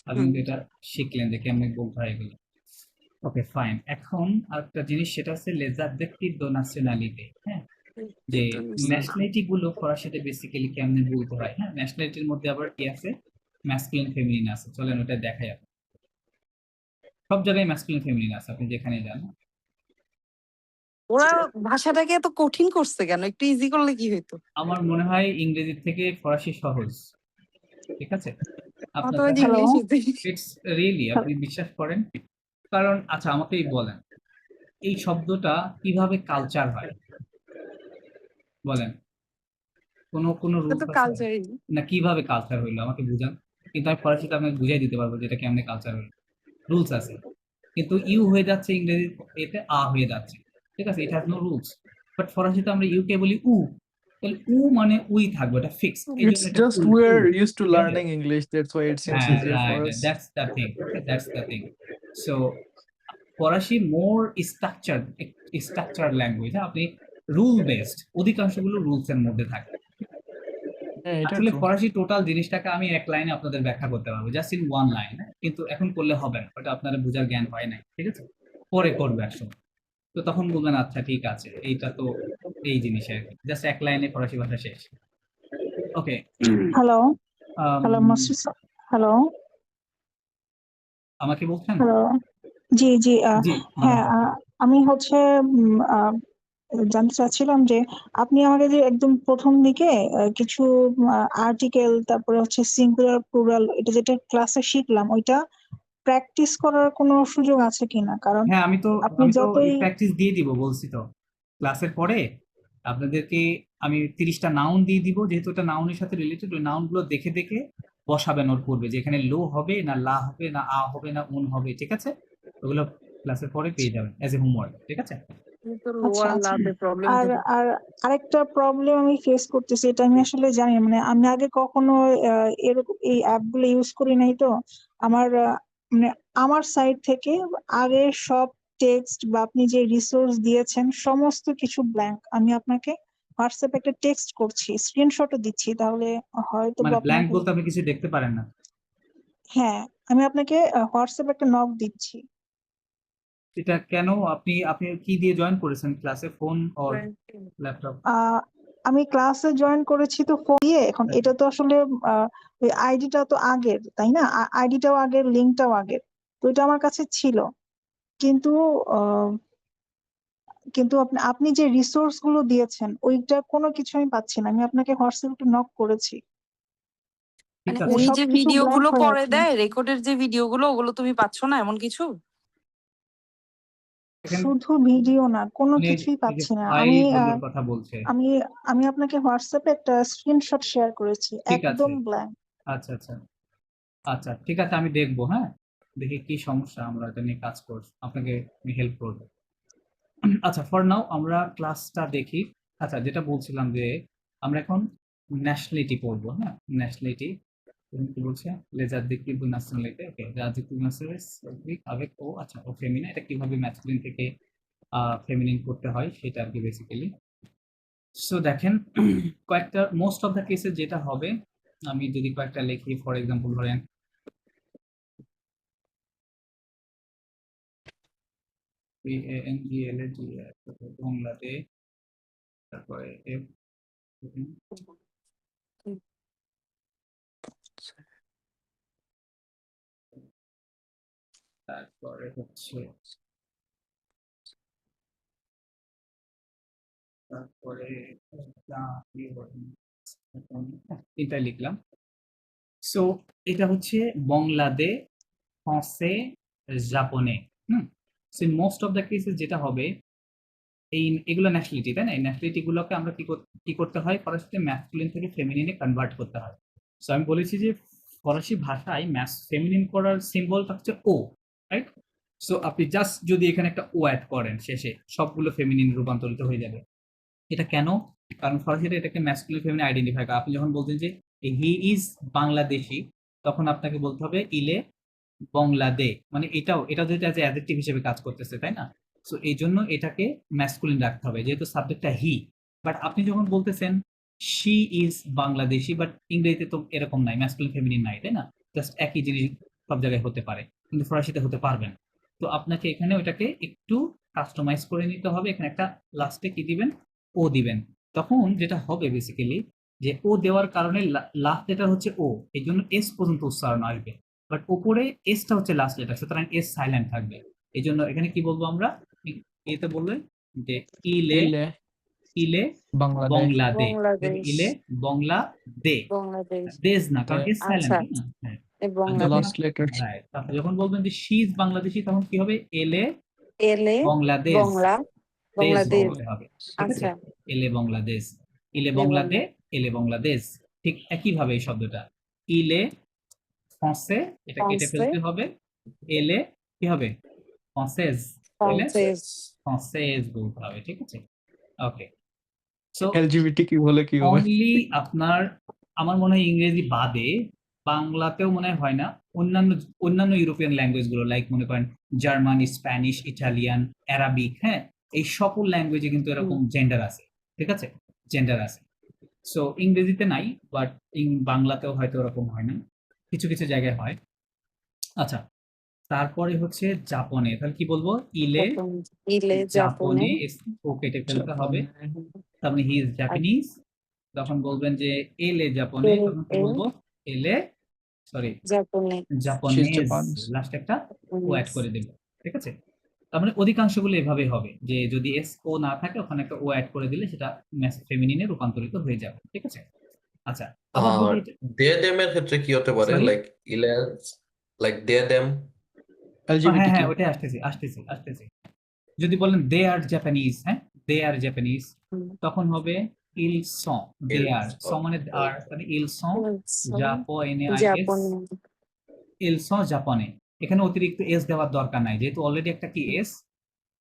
আপনি কিন্তু এটা শিখলেন যে কেমনে বলতে হয় এগুলো। ওকে, ফাইন। এখন আরেকটা জিনিস, সেটা হচ্ছে les adjectifs de nationalité, হ্যাঁ, যে ন্যাশনালিটি গুলো ফরাসিতে বেসিক্যালি কেমনে বলতে হয়, হ্যাঁ। ন্যাশনালিটির মধ্যে আবার কি আছে? ম্যাসকুলিন, ফেমিনিন আছে। চলেন ওটা দেখাই। আপনি সব জায়গায় ম্যাসকুলিন, ফেমিনিন আছে, আপনি যেখানে যান। ওরা ভাষাটাকে এত কঠিন করছে কেন? একটু ইজি করলে কি হইতো? আমার মনে হয় ইংরেজি থেকে ফরাসি সহজ, ঠিক আছে? আমার আপনার তো ওই যে Hello? ইংলিশ ইটস রিয়েলি, আপনি বিশ্বাস করেন? কারণ আচ্ছা, আমাকেই বলেন, এই শব্দটা কিভাবে কালচার হয় বলেন? কোন রুলস তো আছে কালচারই। না? কিভাবে কালচার হইলো আমাকে বুঝান। কিন্তু আমি ফরাসিতে আপনাকে বুঝাই দিতে পারবো যে এটা কেমনে কালচার হইলো। রুলস আছে, কিন্তু ইউ হয়ে যাচ্ছে ইংরেজি, এতে আ হয়ে যাচ্ছে, ঠিক আছে, it has no rules. But ফরাসিতে আমরা ইউকে বলি উ, তাহলে উ মানে উই থাকবে, এটা ফিক্স, এই It's জন্য এটা just uh uh we're used to ঠিক আছে। learning English. That's why it seems হ্যাঁ easier for right, us. That's the thing, that's the thing. So ফরাসি মোর স্ট্রাকচার ল্যাঙ্গুয়েজ, আপনি রুল বেসড, অধিকাংশগুলো রুলস এর মধ্যে থাকে। হ্যাঁ, এটা আসলে true. ফরাসি টোটাল জিনিসটাকে আমি এক লাইনে আপনাদের ব্যাখ্যা করতে পারবো, জাস্ট ইন ওয়ান লাইন, কিন্তু এখন করলে হবে না, ওটা আপনারা বোঝার জ্ঞান হয় নাই, ঠিক আছে, পরে করবে একসময়। তো তখন বলবেন আচ্ছা ঠিক আছে, এইটা তো এই জিনিস আর কি, জাস্ট এক লাইনে ফরাসি ভাষা শেষ। ওকে, হ্যালো হ্যালো মাসুদ হ্যালো আমাকে বলছেন? হ্যালো জি জি জি হ্যাঁ ম্যাডাম। আমি হচ্ছে জানতে চাচ্ছিলাম যে আপনি আমাকে যে একদম প্রথম দিকে কিছু আর্টিকেল, তারপরে হচ্ছে সিঙ্গুলার প্লুরাল, এটা যেটা ক্লাসে শিখলাম, ওইটা প্র্যাকটিস করার কোনো সুযোগ আছে কিনা? কারণ হ্যাঁ, আপনি আমি তো যতই প্র্যাকটিস দিয়ে দিব বলছি তো, ক্লাসের পরে আপনাদেরকে আমি 30টা নাউন দিয়ে দিব, যেহেতু এটা নাউনের সাথে রিলেটেড, ওই নাউন গুলো দেখে দেখে বসাবেন ওর পূর্বে, যে এখানে লো হবে না লা হবে না আ হবে না উন হবে, ঠিক আছে, ওগুলো ক্লাসের পরে পেয়ে যাবেন অ্যাজ এ হোমওয়ার্ক, ঠিক আছে। কিন্তু আচ্ছা লোয়ার আচ্ছা লাভে প্রবলেম আর আর আরেকটা প্রবলেম আমি ফেস করতেছি, এটা আমি আসলে জানি না, মানে আমি আগে কখনো এরকম এই অ্যাপ গুলো ইউজ করি নাই, তো আমার মানে আমার সাইড থেকে আগে সব টেক্সট বা আপনি যে রিসোর্স দিয়েছেন সমস্ত কিছু ব্ল্যাঙ্ক। আমি আপনাকে হোয়াটসঅ্যাপে একটা টেক্সট করছি, স্ক্রিনশটও দিচ্ছি, তাহলে হয়তো মানে আপনার ব্ল্যাঙ্ক কাছে। বলতে আপনি কিছু দেখতে পারেন না? হ্যাঁ, আমি আপনাকে হোয়াটসঅ্যাপে একটা নক দিচ্ছি। এটা কেন? আপনি আপনি কি দিয়ে জয়েন করেছেন ক্লাসে, ফোন অর ল্যাপটপ? আমি ক্লাসে জয়েন করেছি তো ফোন দিয়ে। এখন এটা তো আসলে ওই আইডিটা তো আগের, তাই না? আইডিটাও আগের, লিঙ্কটাও আগের, তো এটা আমার কাছে ছিল। কিন্তু কিন্তু আপনি আপনি যে রিসোর্স গুলো দিয়েছেন ওইটা কোনো কিছু আমি পাচ্ছি না। আমি আপনাকে হোয়াটসঅ্যাপে নক করেছি, ঠিক মানে আছে, উনি যে সবকিছু ভিডিও ব্ল্যাঙ্ক গুলো হয়ে করে আছে। দেয়, রেকর্ডের যে ভিডিও গুলো, ওগুলো তুমি পাচ্ছ না এমন কিছু? এখানে শুধু ভিডিও না, কোনো উনি কিছুই এই যে পাচ্ছি না। ফাইল গুলোর কথা বলছে। আমি আমি আপনাকে হোয়াটসঅ্যাপে একটা স্ক্রিনশট শেয়ার করেছি, ঠিক একদম আছে, ব্ল্যাঙ্ক। আচ্ছা আচ্ছা আচ্ছা, ঠিক আছে, আমি দেখবো, হ্যাঁ, দেখি কি সমস্যা, আমরা এটা নিয়ে কাজ করছি, আপনাকে আমি হেল্প করবো। আচ্ছা, ফর নাও আমরা ক্লাসটা দেখি। আচ্ছা, যেটা বলছিলাম যে আমরা এখন ন্যাশনালিটি পড়বো, হ্যাঁ, ন্যাশনালিটি কি বলছে, les adjectives de nationalité, okay, the adjective nationalité avec ও, আচ্ছা, ও ফেমিনা, এটা কিভাবে ম্যাসকুলিন থেকে ফেমিনিন করতে হয় সেটা আর কি বেসিক্যালি। সো দেখেন, কয়েকটা মোস্ট অফ দ্য কেসে যেটা হবে, আমি যদি কয়েকটা লিখি, ফর এক্সাম্পল ধরেন বাংলাদেশ, তারপরে তারপরে হচ্ছে তারপরে এটা লিখলাম। সো এটা হচ্ছে বাংলাদেশ, ফ্রান্সে, জাপানে। So most of the cases যেটা হবে, এগুলো ন্যাশনালিটি, তাই না? এই ন্যাশনালিটি গুলোকে আমরা কি করতে হয়, ফরাসিতে ম্যাসকুলিন থেকে ফেমিনিনে কনভার্ট করতে হয়। সো আমি বলেছি যে ফরাসি ভাষায় ফেমিনিন করার সিম্বলটা হচ্ছে ও, রাইট? সো আপনি জাস্ট যদি এখানে একটা ও অ্যাড করেন শেষে, সবগুলো ফেমিনিন রূপান্তরিত হয়ে যাবে। এটা কেন? কারণ ফরাসিতে এটাকে ম্যাসকুলিন ফেমিনিন আইডেন্টিফাই করে। আপনি যখন বলতেন যে হি ইজ বাংলাদেশি, তখন আপনাকে বলতে হবে ইলে বাংলাদে, মানে এটা যেটা যে অ্যাডজেক্টিভ হিসেবে কাজ করতেছে, তাই না? সো এই জন্য এটাকে ম্যাসকুলিন রাখতে হবে, যেহেতু সাবজেক্টটা হি। বাট আপনি যখন বলতেছেন শি ইজ বাংলাদেশি, বাট ইংরেজিতে তো এরকম নাই, ম্যাসকুলিন ফেমিনিন নাই, তাই না? জাস্ট একই জিনিস সব জায়গায় হতে পারে, কিন্তু ফরাসিতে হতে পারবে না। তো আপনাকে এখানে ওটাকে একটু কাস্টমাইজ করে নিতে হবে। এখানে একটা লাস্টে কি দিবেন, ও দিবেন। তখন যেটা হবে বেসিক্যালি, যে ও দেওয়ার কারণে লাস্ট লেটার হচ্ছে ও, এই জন্য এস পর্যন্ত উচ্চারণ আসবে, বাট উপরে এসটা হচ্ছে লাস্ট লেটার, সুতরাং এস সাইলেন্ট থাকবে। এই জন্য এখানে কি বলবো আমরা, এতে বললে যে ইলে ইলে ইলে বাংলাদেশ বাংলাদে, বাংলাদেশ, ইলে বাংলা দে, বাংলাদেশ। দেশ না, কারণ এস সাইলেন্ট, আচ্ছা, তাই না? হ্যাঁ। আর the যখন বাংলাদেশ। last letter রাইট, তারপর যখন বলবেন যে শি ইজ বাংলাদেশি, তখন কি হবে, এলে এলে বাংলাদেশ, বাংলা, দেশ বাংলাদেশ। বলতে হবে, ঠিক আছে? আচ্ছা, এলে বাংলাদেশ, ইলে এলে বাংলাদে, বাংলা, এলে বাংলাদেশ। ঠিক একইভাবে এই শব্দটা ইলে ফ্রান্সে, এটা কেটে ফ্রান্সে, ফেলতে হবে, এলে কি হবে, ফ্রান্সেজ, এলে ফ্রান্সেস, ফ্রান্সেজ বলতে হবে, ঠিক আছে? ওকে, সো এলজিবিটিকিউ হলে কি হবে? অনলি আপনার, আমার মনে হয় ইংরেজি বাদে বাংলাতেও মনে হয় না, অন্যান্য অন্যান্য ইউরোপিয়ান ল্যাঙ্গুয়েজ গুলো লাইক মনে করেন জার্মান, স্প্যানিশ, ইটালিয়ান, অ্যারাবিক, হ্যাঁ, এই সকল ল্যাঙ্গুয়েজে কিন্তু এরকম জেন্ডার আছে, ঠিক আছে? জেন্ডার আছে। সো ইংরেজিতে নাই, বাট বাংলাতেও হয়তো ওরকম হয় না, কিছু কিছু জায়গায় হয়। আচ্ছা, তারপরে হচ্ছে জাপানে, তাহলে কি বলবো? ইলে ইলে জাপনে, জাপনে ও কেটে ফেলতে হবে। জাপানে তার মানে হি ইজ জাপানিজ। তখন বলবেন যে এলে জাপানে, এল তখন কি এ বলবো? এলে, সরি, জাপনে she's জাপানেজ, Japanese. লাস্ট একটা ও অ্যাড করে দেব, ঠিক আছে? তার মানে অধিকাংশগুলো এভাবে হবে যে যদি এস ও না থাকে ওখানে একটা ও অ্যাড করে দিলে সেটা ফেমিনিনে রূপান্তরিত হয়ে যাবে, ঠিক আছে? আচ্ছা, আবার আর যদি এটা, দে দেম এর ক্ষেত্রে কি হতে পারে? সরি, লাইক ইলেস, লাইক দে দেম। হ্যাঁ হ্যাঁ, LGBTQ ওটাই আসতেছি। যদি বলেন দে আর জাপানিজ, হ্যাঁ, দে আর জাপানিজ, তখন হবে ইল সং, দে আর, সং মানে আর, মানে ইল সং জাপানিজ, জাপানে ইল সং জাপানে। এখানে অতিরিক্ত এস দেওয়ার দরকার নাই, যেহেতু অলরেডি একটা কি এস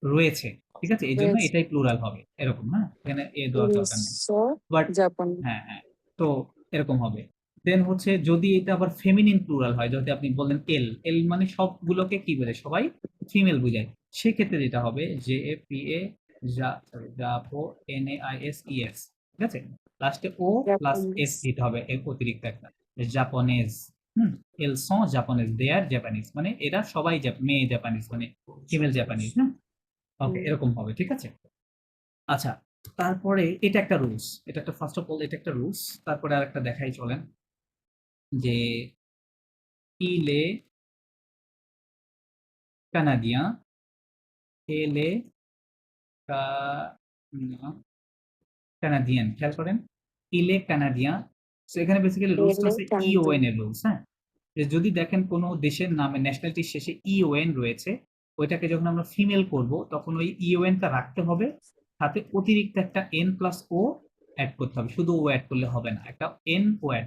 রয়েছে, ঠিক আছে? এই জন্য রয়েছে। এটাই প্লুরাল হবে, এরকম, হ্যাঁ, এখানে এ দেওয়ার দরকার নেই। বাট জাপানে হ্যাঁ হ্যাঁ, তো এরকম হবে। দেন হচ্ছে যদি এটা আবার ফেমিনিন প্লুরাল হয়, যদি আপনি বলেন এল, এল মানে সবগুলোকে কি বোঝায়? সবাই ফিমেল বোঝায়। সেক্ষেত্রে যেটা হবে জে এ পি এ, জাপো, N A I S E S, ঠিক আছে? লাস্টে ও প্লাস এস জাপানিজ দিতে হবে, এর অতিরিক্ত একটা, জাপানেজ। হুম, এল সং জাপানেজ, দে আর জাপানিজ, মানে এরা সবাই মেয়ে জাপানিজ, মানে ফিমেল জাপানিজ, হ্যাঁ। ওকে, এরকম হবে, ঠিক আছে? আচ্ছা, তারপরে এটা একটা রুলস, এটা একটা, ফার্স্ট অফ অল এটা একটা রুলস। তারপরে আরেকটা দেখাই চলেন, যে ইলে কানাডিয়ান, এলে কানাডিয়ান, খেয়াল করেন, ইলে কানাডিয়ান। তো এখানে বেসিক্যালি রুলসটা এলে হচ্ছে ইওএন কানাডিয়ান এর রুলস, হ্যাঁ। যে যদি দেখেন কোনো দেশের নামে ন্যাশনালিটির শেষে ইওএন রয়েছে, ওইটাকে যখন আমরা ফিমেল করব তখন ওই ইওএনটা রাখতে হবে, সাথে অতিরিক্ত একটা এন প্লাস ও অ্যাড করতে হবে, শুধু ও অ্যাড করলে হবে না, একটা এন ও অ্যাড